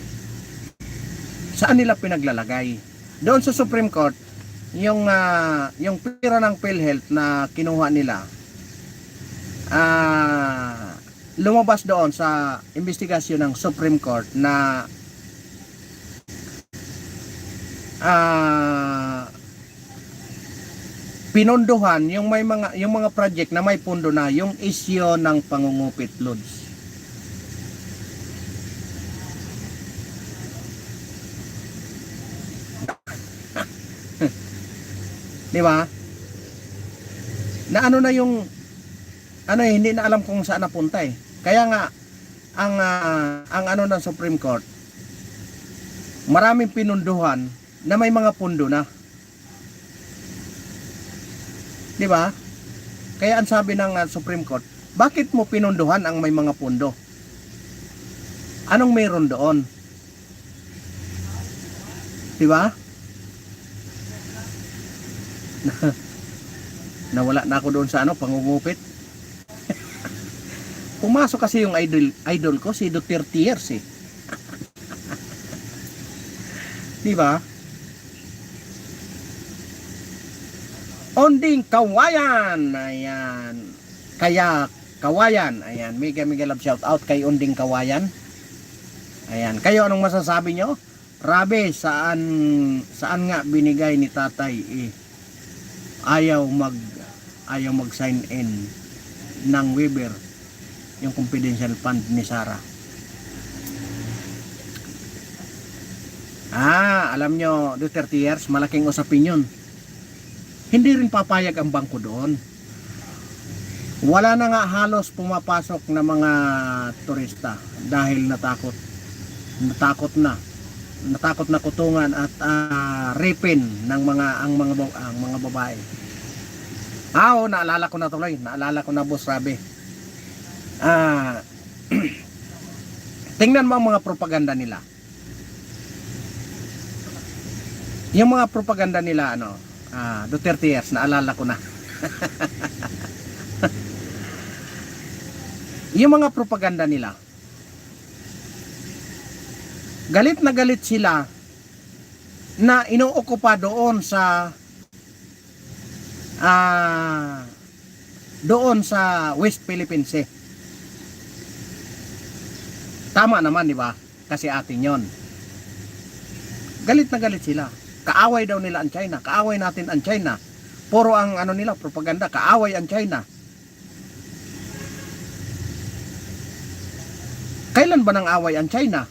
S1: saan nila pinaglalagay? Doon sa Supreme Court, yung pera ng PhilHealth na kinuha nila, lumabas doon sa investigasyon ng Supreme Court na pinondohan yung mga project na may pundo na yung issue ng pangungupit loads. Di ba? Na ano na yung hindi na alam kung saan napunta eh. Kaya nga ang ano ng Supreme Court, maraming pinunduhan na may mga pundo na. Di ba? Kaya ang sabi ng Supreme Court, bakit mo pinunduhan ang may mga pundo? Anong mayroon doon? Di ba? Nawala na ako doon sa pangungupit. Pumasok kasi yung idol ko si Duterte years eh. Di ba? Onding Kawayan. Ayan. Kaya Kawayan. Ayan. Mega love shout out kay Onding Kawayan. Ayan. Kayo anong masasabi nyo? Rabe, saan nga binigay ni tatay eh? Ayaw mag sign in ng waiver yung confidential fund ni Sarah. Alam nyo, Duterte years, malaking usapin yun. Hindi rin papayag ang bangko doon. Wala na nga halos pumapasok na mga turista dahil natakot na kutungan at rapin ng mga babae. Naalala ko na Boss Rabe. Tingnan mo ang mga propaganda nila. Yung mga propaganda nila Duterte years, naalala ko na. Yung mga propaganda nila, galit na galit sila na inuokupa doon sa West Philippine Sea. Tama naman, di ba? Kasi atin yon. Galit na galit sila. Kaaway daw nila ang China. Kaaway natin ang China. Puro ang nila, propaganda. Kaaway ang China. Kailan ba nang away ang China?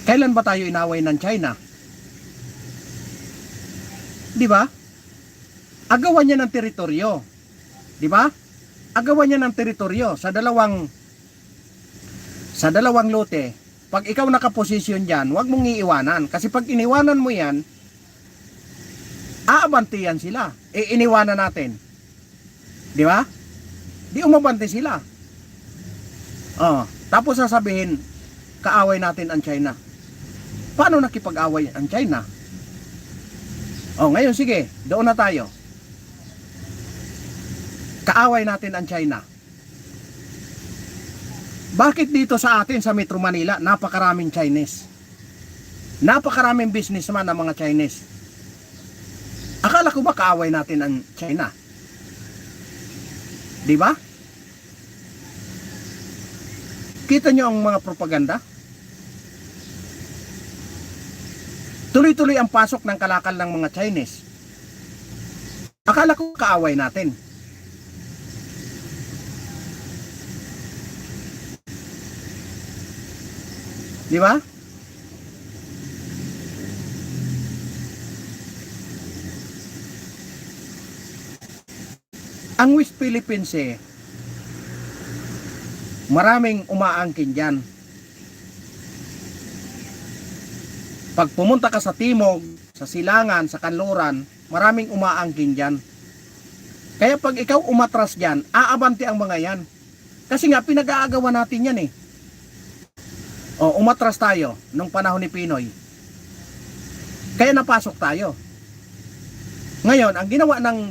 S1: Kailan ba tayo inaway ng China? Di ba? Agawan niya ng teritoryo. Di ba? Agawan niya ng teritoryo sa dalawang lote. Pag ikaw nakaposisyon diyan, huwag mong iiwanan kasi pag iniwanan mo 'yan, aabanti yan sila. Iniwanan natin. Di ba? Di umabanti sila. Oh, tapos sasabihin, kaaway natin ang China. Paano nakipag-away ang China? Oh, ngayon sige, doon na tayo. Kaaway natin ang China. Bakit dito sa atin sa Metro Manila napakaraming Chinese? Napakaraming businessman ng mga Chinese. Akala ko ba kaaway natin ang China? Di ba? Kita nyo ang mga propaganda? Tuloy-tuloy ang pasok ng kalakal ng mga Chinese. Akala ko kaaway natin. Di ba? Ang West Philippines maraming umaangkin dyan. Pag pumunta ka sa Timog, sa Silangan, sa Kanluran, maraming umaangkin dyan. Kaya pag ikaw umatras dyan, aabante ang mga yan. Kasi nga pinag-aagawan natin yan O, umatras tayo nung panahon ni Pinoy. Kaya napasok tayo. Ngayon, ang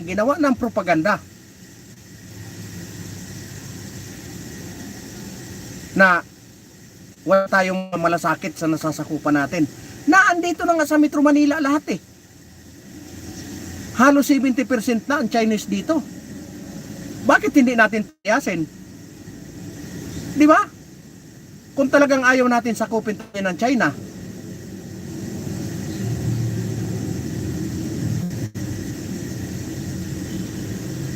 S1: ginawa ng propaganda na wala tayong malasakit sa nasasakupan natin. Na andito na nga sa Metro Manila lahat Halos 70% na ang Chinese dito. Bakit hindi natin tiyasin? Di ba? Kung talagang ayaw natin sakupin tayo ng China.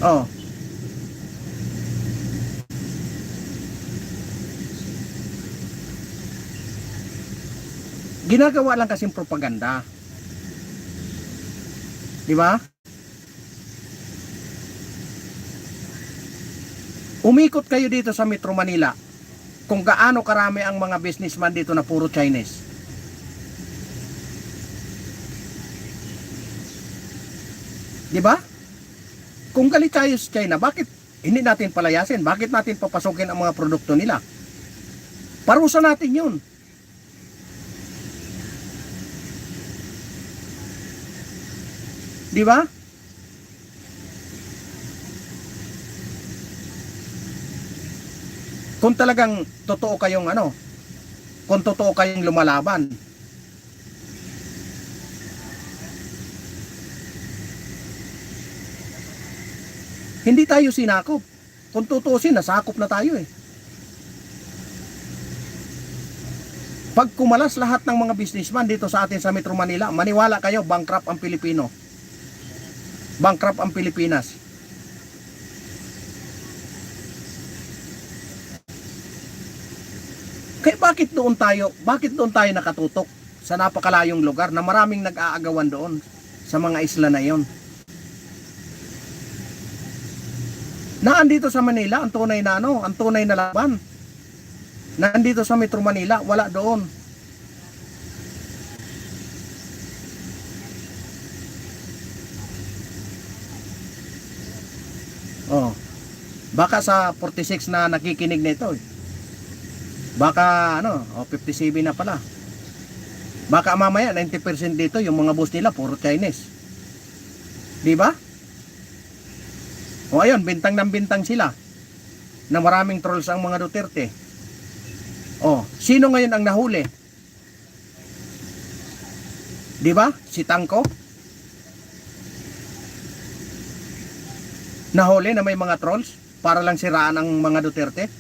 S1: Oh. Ginagawa lang kasing propaganda. Di ba? Umikot kayo dito sa Metro Manila kung gaano karami ang mga businessman dito na puro Chinese. Di ba? Kung galit tayo sa China, bakit hindi natin palayasin? Bakit natin papasukin ang mga produkto nila? Parusa natin yun. Di ba? Kung talagang totoo kayong kung totoo kayong lumalaban, hindi tayo sinakop. Kung tutuusin, nasakop na tayo Pag kumalas lahat ng mga businessman dito sa atin sa Metro Manila, maniwala kayo, bankrupt ang Pilipino. Bankrupt ang Pilipinas. Kaya bakit doon tayo nakatutok sa napakalayong lugar na maraming nag-aagawan doon sa mga isla na yon? Naandito sa Manila ang tunay na ang tunay na laban. Naandito sa Metro Manila, wala doon. Oh. Baka sa 46 na nakikinig nito Baka 57 na pala. Baka mamaya 90% dito yung mga boss nila puro Chinese. Di ba? O ayun, bintang ng bintang sila. Na maraming trolls ang mga Duterte. O, sino ngayon ang nahuli? Di ba? Si Tangko. Nahuli na may mga trolls para lang siraan ang mga Duterte.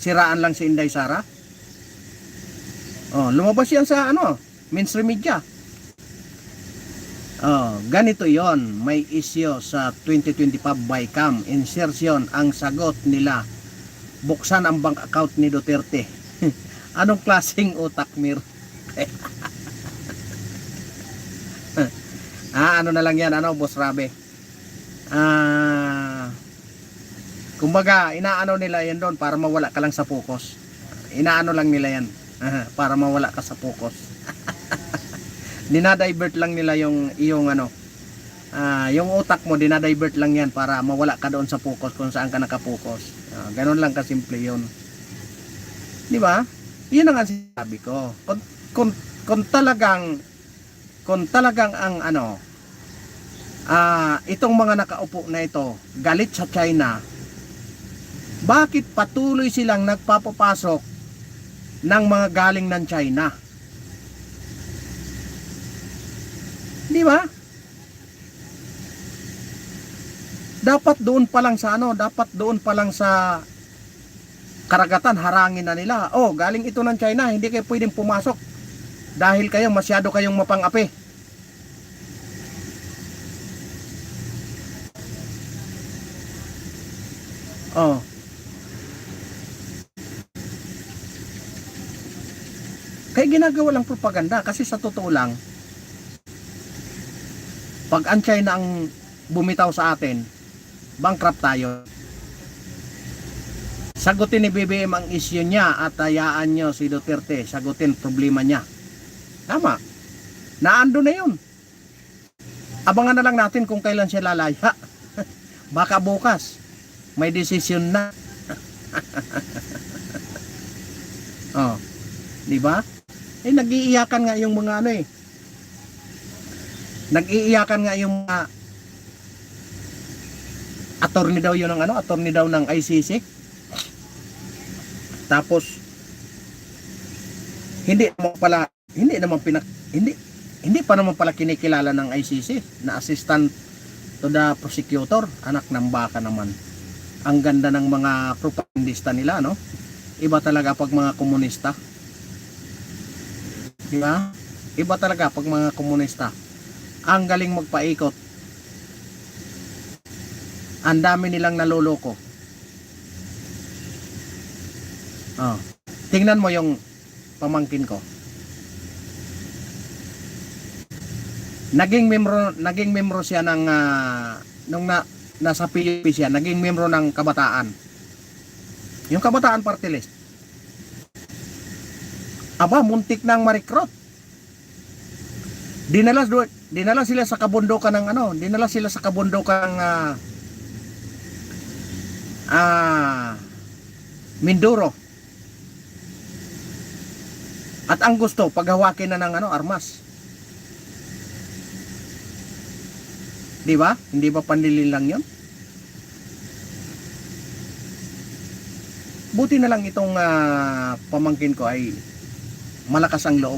S1: Siraan lang si Inday Sara. Oh, lumabas yan sa mainstream media. Oh, ganito 'yon. May issue sa 2025 BICAM insertion ang sagot nila. Buksan ang bank account ni Duterte. Anong klaseng utak, Mir? Ano na lang yan, ano, Boss Rabe. Kumbaga, inaano nila yan doon para mawala ka lang sa focus. Inaano lang nila yan para mawala ka sa focus. Dinadivert lang nila yung ano, yung utak mo, dinadivert lang yan para mawala ka doon sa focus kung saan ka nakapokus. Ganun lang kasimple yun. Di ba? Yun ang sinabi ko. Kung talagang ang ano, itong mga nakaupo na ito galit sa China, bakit patuloy silang nagpapapasok ng mga galing ng China? Di ba? Dapat doon pa lang sa ano, dapat doon pa lang sa karagatan harangin na nila. Oh, galing ito ng China, hindi kayo pwedeng pumasok dahil kayo masyado kayong mapang-api. Oh. Kaya ginagawa lang propaganda kasi sa totoo lang, pag ang China ang bumitaw sa atin, bankrupt tayo. Sagutin ni BBM ang issue niya at hayaan nyo si Duterte sagutin problema niya. Tama. Naando na yun. Abangan na lang natin kung kailan siya lalaya. Baka bukas may desisyon na. Oh, di ba? Nag-iiyakan nga yung mga ano eh. Nag-iiyakan nga yung mga attorney daw yun ng ano, attorney daw ng ICC. Tapos hindi pa naman pala kinikilala ng ICC na assistant to the prosecutor. Anak ng baka naman. Ang ganda ng mga propagandista nila, no? Iba talaga pag mga komunista. Di ba? Iba talaga pag mga komunista. Ang galing magpaikot. Ang dami nilang naloloko. Oh. Tingnan mo yung pamangkin ko. Naging membro siya ng nung nasa PUP siya, naging membro ng Kabataan. Yung Kabataan Party List. Aba, muntik nang ma-recruit. Dinala sila sa kabundukan ng ano, dinala sila sa kabundukan ng Mindoro. At ang gusto, paghawakin na ng ano, armas. Di ba? Hindi ba panlilin lang yun? Buti na lang itong pamangkin ko ay malakas ang loob.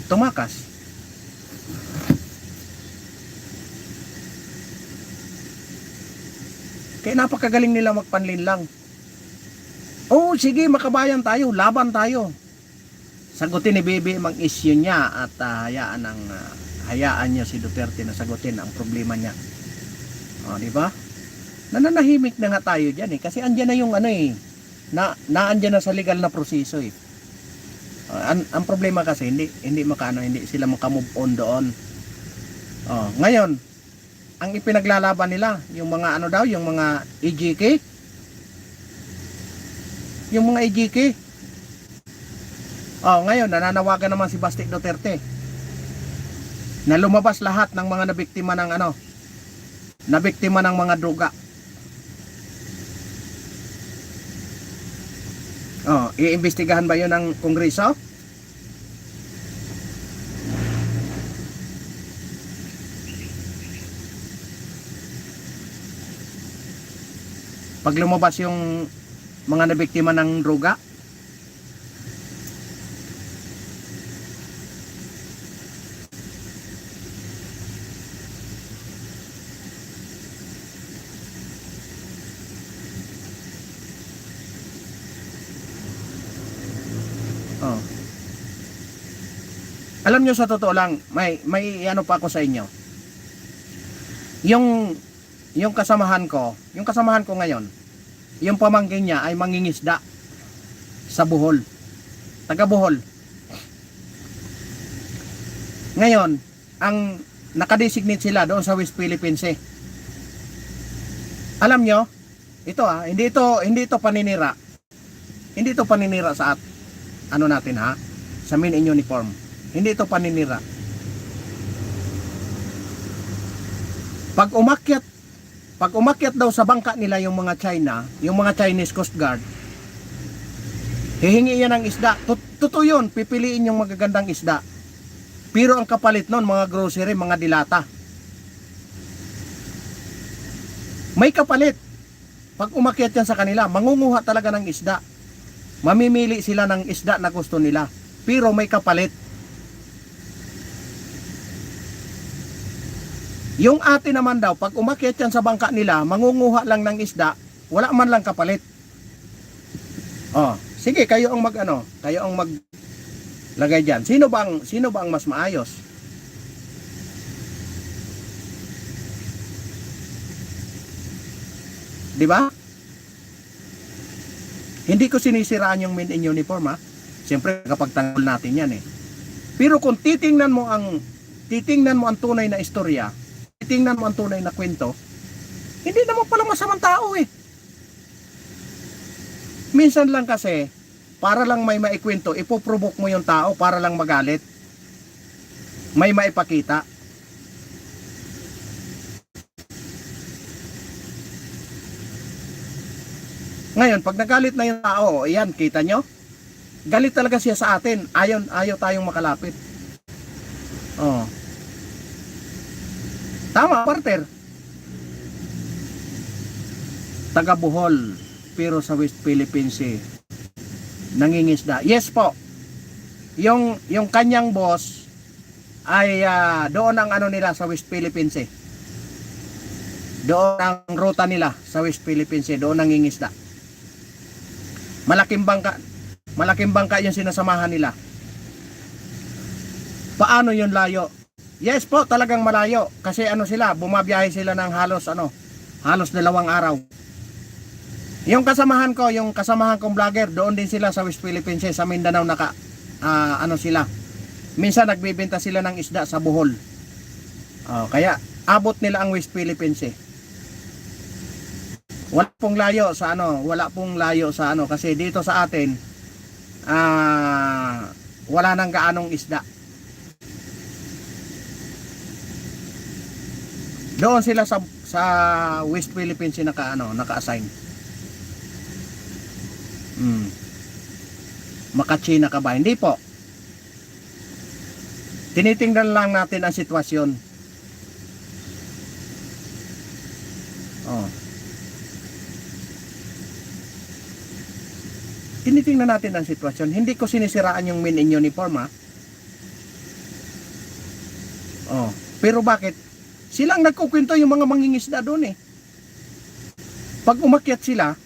S1: Tumakas. Kaya napakagaling nila magpanlin lang. Oh, sige, makabayan tayo, laban tayo. Sagutin ni BBM ang issue niya at hayaan niya si Duterte na sagutin ang problema niya. Oh, di ba? Nananahimik na nga tayo diyan eh kasi andiyan na yung ano eh. Naandyan na sa legal na proseso eh. Ang problema kasi hindi sila maka-move on doon. Oh, ngayon, ang ipinaglalaban nila yung mga ano daw, yung mga EJK. Yung mga EJK. Oh, ngayon nananawagan naman si Bastik Duterte na lumabas lahat ng mga nabiktima ng ano, nabiktima ng mga droga. Oh, iimbestigahan ba 'yon ng Kongreso? Pag lumabas yung mga nabiktima ng droga? Oh. Alam nyo sa totoo lang, may ano pa ako sa inyo. Yung kasamahan ko ngayon, yung pamangkin niya ay mangingisda sa Bohol. Taga Bohol. Ngayon, ang nakadesignate sila doon sa West Philippine Sea. Alam nyo, ito hindi ito paninira. Hindi ito paninira sa ano natin ha, sa men in uniform. Hindi ito paninira. Pag umakyat daw sa bangka nila yung mga China, yung mga Chinese Coast Guard, hihingi yan ng isda. Totoo yun, pipiliin yung magagandang isda. Pero ang kapalit nun, mga grocery, mga dilata. May kapalit. Pag umakyat yan sa kanila, mangunguha talaga ng isda. Mamimili sila ng isda na gusto nila. Pero may kapalit. Yung ate naman daw, pag umakyat yan sa bangka nila, mangunguha lang ng isda, wala man lang kapalit. Oh, sige, kayo ang maglagay diyan. Sino ba ang mas maayos? Di ba? Hindi ko sinisiraan yung men in uniform ha. Siyempre kapag tanggol natin yan eh. Pero kung titingnan mo ang tunay na istorya, titingnan mo ang tunay na kwento, hindi naman pala masamang tao eh. Minsan lang kasi, para lang may maikwento, ipoprovoke mo yung tao para lang magalit. May maipakita. Ngayon, pag nagalit na yung tao, ayan, kita nyo? Galit talaga siya sa atin. Ayaw tayong makalapit. Oh. Tama, partner. Taga Bohol, pero sa West Philippine Sea, nangingisda. Yes po. Yung kanyang boss ay doon ang ano nila sa West Philippine Sea. Doon ang ruta nila sa West Philippine Sea, doon nangingisda. Malaking bangka yung sinasamahan nila. Paano yung layo? Yes po, talagang malayo. Kasi bumabiyahe sila ng halos 2 araw. Yung kasamahan kong vlogger, doon din sila sa West Philippine Sea, sa Mindanao sila. Minsan nagbebenta sila ng isda sa Bohol. Kaya abot nila ang West Philippine Sea. Wala pong layo sa kasi dito sa atin wala nang gaanong isda. Doon sila sa West Philippines naka-assign. Maka-China ka ba? Hindi po. Tinitingnan lang natin ang sitwasyon. Tinitingnan natin ang sitwasyon. Hindi ko sinisiraan yung men in uniform ha. Pero bakit? Silang nagkukwento yung mga mangingisda doon eh. Pag umakyat sila,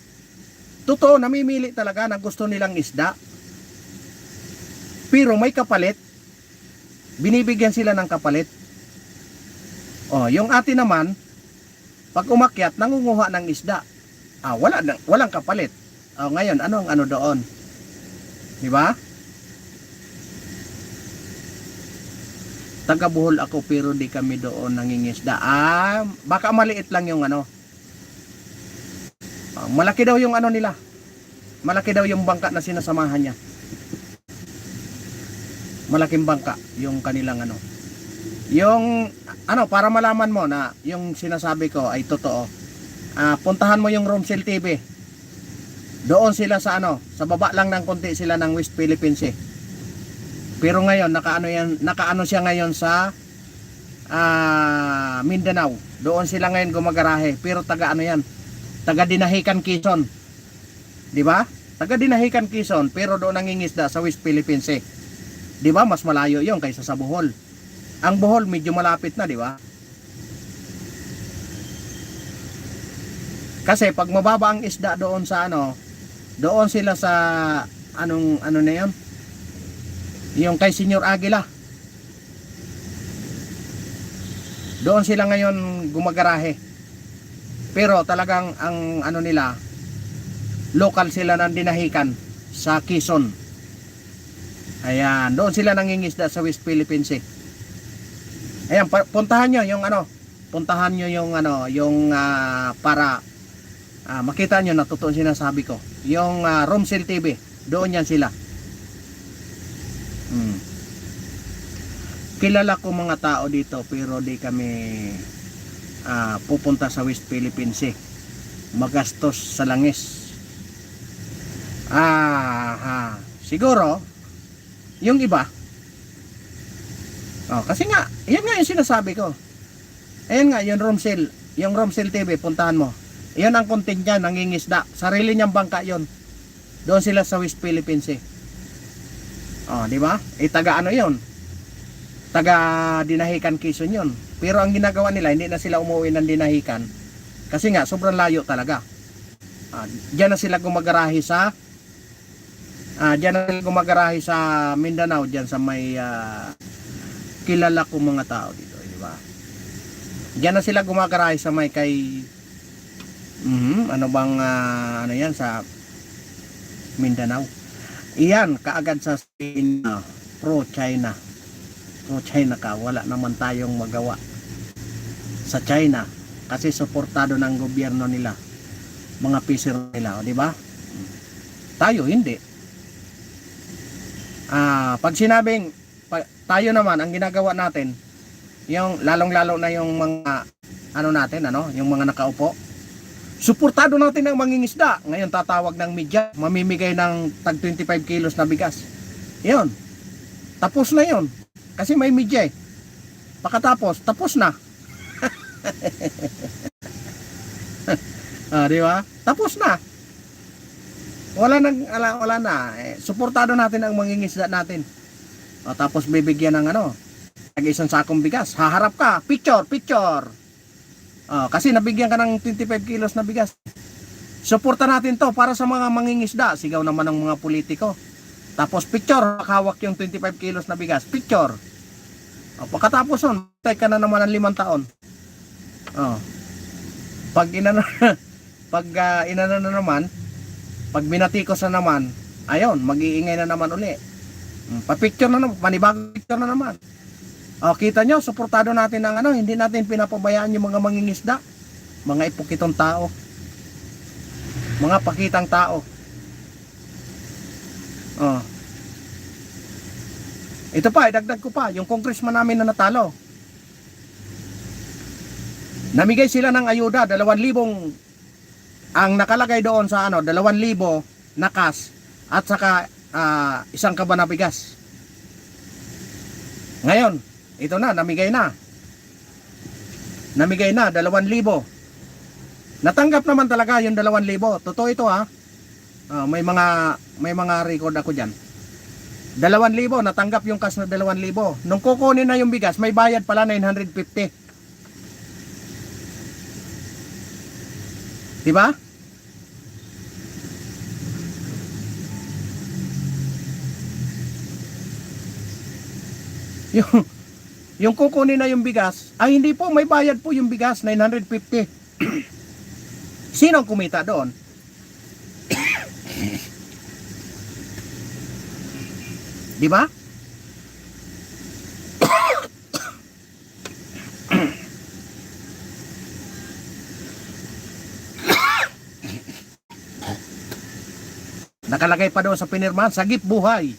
S1: totoo, namimili talaga na gusto nilang isda. Pero may kapalit. Binibigyan sila ng kapalit. Yung ate naman, pag umakyat, nangunguha ng isda. Walang kapalit. Ngayon, ano doon? Di ba? Taga Bohol ako pero di kami doon nangingisda. Baka maliit lang yung malaki daw yung nila. Malaki daw yung bangka na sinasamahan niya. Malaking bangka yung kanilang Yung para malaman mo na yung sinasabi ko ay totoo. Puntahan mo yung Romsel TV. Doon sila sa sa baba lang ng konti sila ng West Philippine Sea. Pero ngayon nakaano siya ngayon sa Mindanao. Doon sila ngayon gumagarahe. Pero taga taga Dinahican, Quezon. 'Di ba? Taga Dinahican, Quezon, pero doon nangingisda sa West Philippine Sea. 'Di ba? Mas malayo 'yon kaysa sa Bohol. Ang Bohol medyo malapit na, 'di ba? Kasi pag mababa ang isda doon sa doon sila sa na 'yon? Yung kay Senyor Aguila. Doon sila ngayon gumagarahe. Pero talagang ang nila, local sila ng Dinahican. sa Quezon. Ayan, doon sila nangingisda sa West Philippine Sea. Ayan, puntahan nyo yung ano, puntahan nyo yung ano, yung para makita nyo na totoo sinasabi ko. Yung Romsel TV, doon yan sila. Kilala ko mga tao dito pero di kami pupunta sa West Philippine Sea. Magastos sa langis. Siguro yung iba kasi nga yan nga yung sinasabi ko. Ayan nga yung Romsel TV, puntahan mo. Yan ang content niya, nangingisda. Sarili niyang bangka yon. Doon sila sa West Philippine Sea. Di ba? Taga ano yon? Taga Dinahican, Quezon yon. Pero ang ginagawa nila, hindi na sila umuwi ng Dinahican. Kasi nga, sobrang layo talaga. Diyan na sila gumagarahe sa Mindanao, diyan sa may kilala ko mga tao dito, di ba? Diyan na sila gumagarahe sa may kay ano bang ano yan sa Mindanao. Iyan kaagad sa pro-China. Pro-China ka, wala naman tayong magawa sa China kasi suportado ng gobyerno nila, mga fisher nila, di ba? Tayo hindi. Pag sinabing tayo naman ang ginagawa natin, yung lalong-lalo na yung mga ano natin, yung mga nakaupo, suportado natin ang mangingisda. Ngayon tatawag ng media, mamimigay ng tag 25 kilos na bigas. Yun, tapos na yun kasi may media Pagkatapos, tapos na. Di ba? Tapos na. Wala na. Suportado natin ang mangingisda natin. Tapos bibigyan ng isang sakong bigas. Haharap ka, picture. Kasi nabigyan ka ng 25 kilos na bigas. Suporta natin to para sa mga mangingisda. Sigaw naman ng mga politiko. Tapos picture, hawak yung 25 kilos na bigas. Picture. Pagkatapos nun, tay ka na naman ng 5 taon. Pag inano na naman, pag binatikos na naman, ayon, mag-iingay na naman uli. Pa-picture na naman, panibagong picture na naman. Kita nyo, suportado natin ang hindi natin pinapabayaan yung mga mangingisda. Mga ipukitong tao. Mga pakitang tao. Ito pa, idagdag ko pa, yung congressman namin na natalo. Namigay sila ng ayuda, 2,000 ang nakalagay doon sa 2,000 na cash at saka isang kaba na bigas. Ngayon, ito na, namigay na. Namigay na, 2,000. Natanggap naman talaga yung 2,000. Totoo ito may mga record ako dyan. 2,000, natanggap yung cash na 2,000. Nung kukunin na yung bigas, may bayad pala 950. Diba? Yung kukunin na yung bigas, hindi po, may bayad po yung bigas, 950. Sino ang kumita doon? Di ba? Nakalagay pa doon sa pinirmahan, sagip buhay.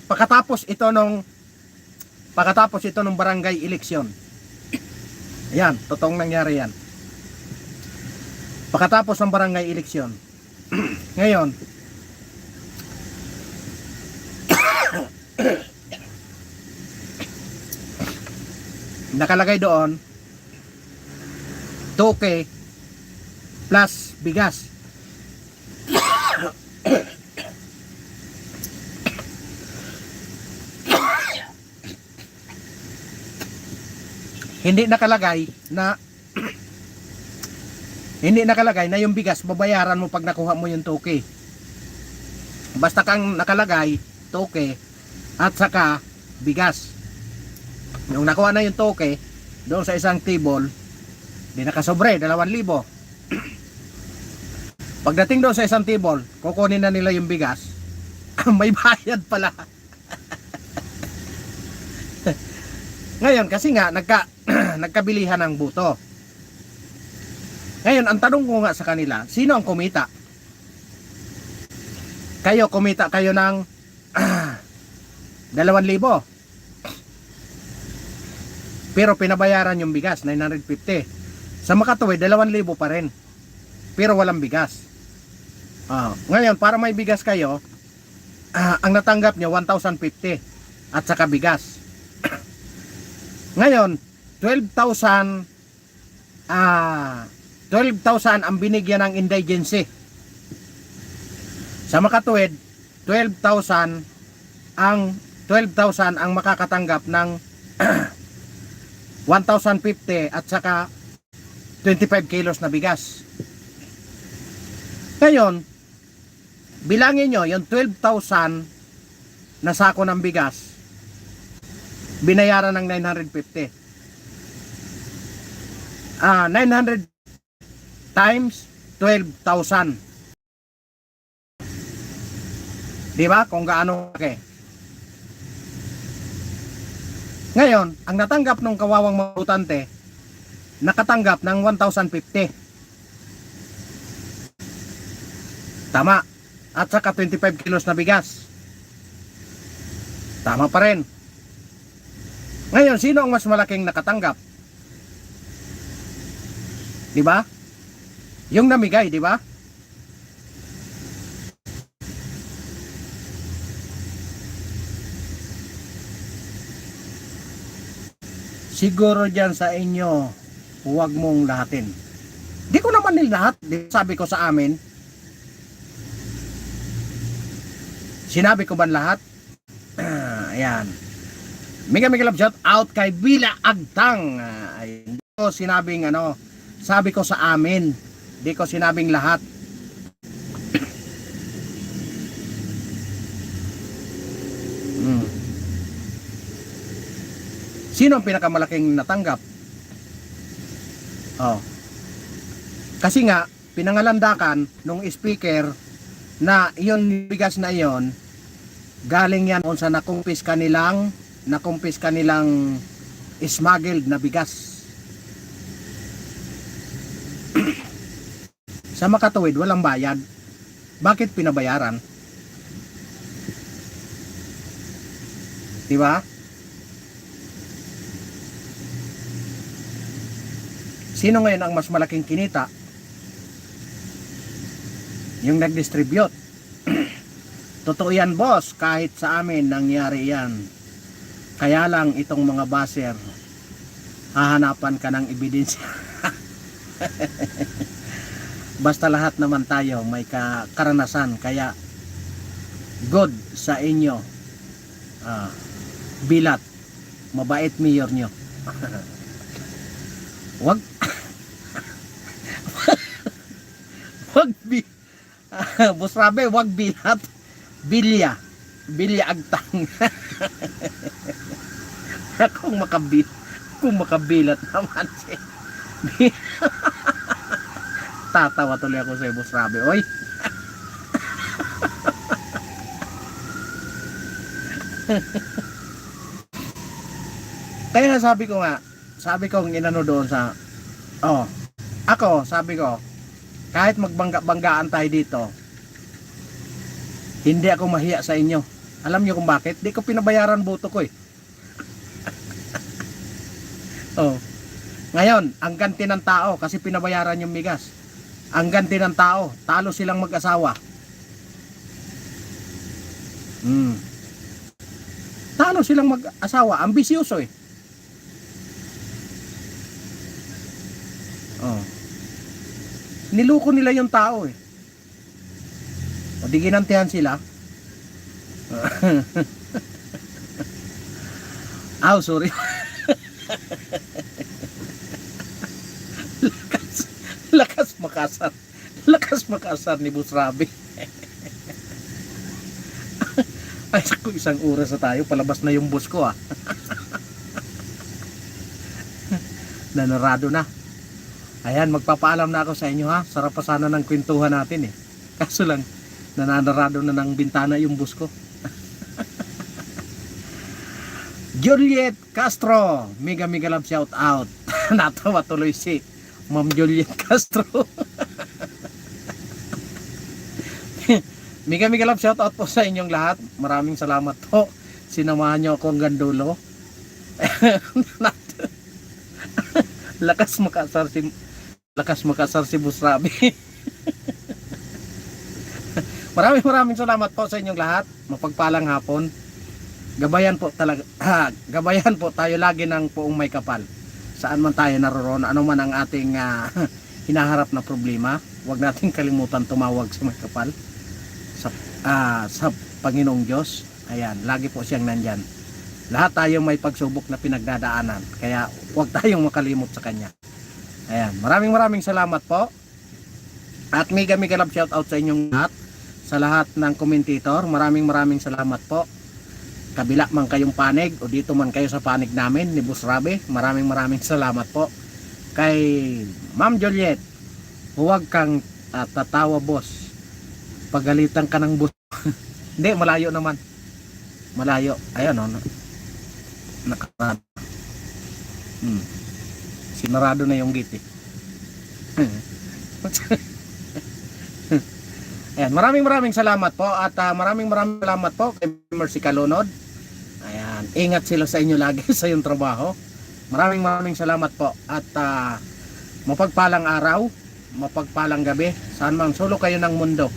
S1: Pagkatapos ito nung barangay eleksyon. Yan, totoong nangyari yan. Pagkatapos ng barangay eleksyon. Ngayon, nakalagay doon 2K plus bigas. Hindi nakalagay na yung bigas babayaran mo pag nakuha mo yung 2K. Basta kang nakalagay 2K at saka bigas. Yung nakuha na yung 2K, doon sa isang table, di nakasobre, 2,000. Pagdating doon sa isang table, kukunin na nila yung bigas, may bayad pala. Ngayon, kasi nga, nagkabilihan ng buto. Ngayon, ang tanong ko nga sa kanila, sino ang kumita? Kayo, kumita kayo ng 2,000. Pero pinabayaran yung bigas, 950. Sa Makatuwid, 2,000 pa rin. Pero walang bigas. Ngayon, para may bigas kayo, ang natanggap nyo, 1,050. At saka bigas. Ngayon, 12,000 ang binigyan ng indigency. Sa Makatuwid, 12,000 ang makakatanggap ng 1,050 at saka 25 kilos na bigas. Ngayon, bilangin nyo yung 12,000 na sako ng bigas, binayaran ng 950. 900 times 12,000. Diba? Kung gaano okay. Ngayon, ang natanggap ng kawawang mabutante, nakatanggap ng 1,050. Tama. At saka 25 kilos na bigas. Tama pa rin. Ngayon, sino ang mas malaking nakatanggap? Diba? Yung namigay, diba? Siguro dyan sa inyo, huwag mong lahatin. Di ko naman nilahat. Sabi ko sa amin, sinabi ko ba lahat? Ayan. Mega love shout out kay Bila Agtang. Hindi ko sinabing ano, sabi ko sa amin. Di ko sinabing lahat. Sino ang pinakamalaking natanggap? Kasi nga, pinangalandakan nung speaker na iyon bigas na iyon, galing yan kung sa nakumpis kanilang smuggled na bigas. Sa Makatuwid, walang bayad. Bakit pinabayaran? Diba? Sino ngayon ang mas malaking kinita? Yung nag-distribute. Totoo yan, boss. Kahit sa amin nangyari yan. Kaya lang itong mga baser, hahanapan ka ng ebidensya. Basta lahat naman tayo may karanasan. Kaya good sa inyo. Bilat. Mabait mayor nyo. Wag Boss Rabe, wag bilat. Bilya Agtang. kung makabilat naman si tatawa tuloy ako sa Boss Rabe. Oy. Kaya sabi ko inano doon sa sabi ko kahit magbangga-banggaan tayo dito, hindi ako mahiya sa inyo. Alam niyo kung bakit? Di ko pinabayaran boto ko eh. Ngayon, ang ganti ng tao kasi pinabayaran yung bigas. Ang ganti ng tao, talo silang mag-asawa. Talo silang mag-asawa, ambisyoso eh. Niluko nila yung tao eh. O di ginantihan sila. Sorry. Lakas makasar ni Boss Rabi. Ay, saku, isang oras na tayo, palabas na yung boss ko nanarado na. Ayan, magpapaalam na ako sa inyo ha. Sarap pa sana ng kwentuhan natin eh. Kaso lang, nananarado na ng bintana yung bus ko. Juliet Castro, mega love shout out. Natawa tuloy si Ma'am Juliet Castro. mega love shout out po sa inyong lahat. Maraming salamat po. Sinamahan niyo ako hanggang dulo. Lakas makasar si Boss Rabi. Maraming salamat po sa inyong lahat. Mapagpalang hapon. Gabayan po talaga. Gabayan po tayo lagi ng Poong May Kapal. Saan man tayo naroon, ano man ang ating hinaharap na problema, huwag nating kalimutan tumawag sa May Kapal. Sa Panginoong Diyos. Ayan, lagi po siyang nandyan. Lahat tayo may pagsubok na pinagdadaanan. Kaya huwag tayong makalimot sa Kanya. Ayan, maraming salamat po. At mega love shout out sa inyong lahat. Sa lahat ng commentator, maraming salamat po. Kabila man kayong panig o dito man kayo sa panig namin ni Boss Rabi, maraming salamat po. Kay Ma'am Juliet, huwag kang tatawa boss. Pagalitan ka ng boss. Hindi, malayo naman. Malayo. Ayan o. Nakarado. Sinarado na yung gate eh. Ayan, maraming salamat po at maraming salamat po kay Mercy Calunod. Ayan, ingat sila sa inyo lagi sa iyong trabaho. Maraming salamat po at mapagpalang araw, mapagpalang gabi, saan man sulok kayo ng mundo.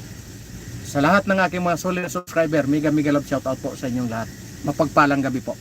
S1: Sa lahat ng aking mga solid subscriber, mega love shout out po sa inyong lahat. Mapagpalang gabi po.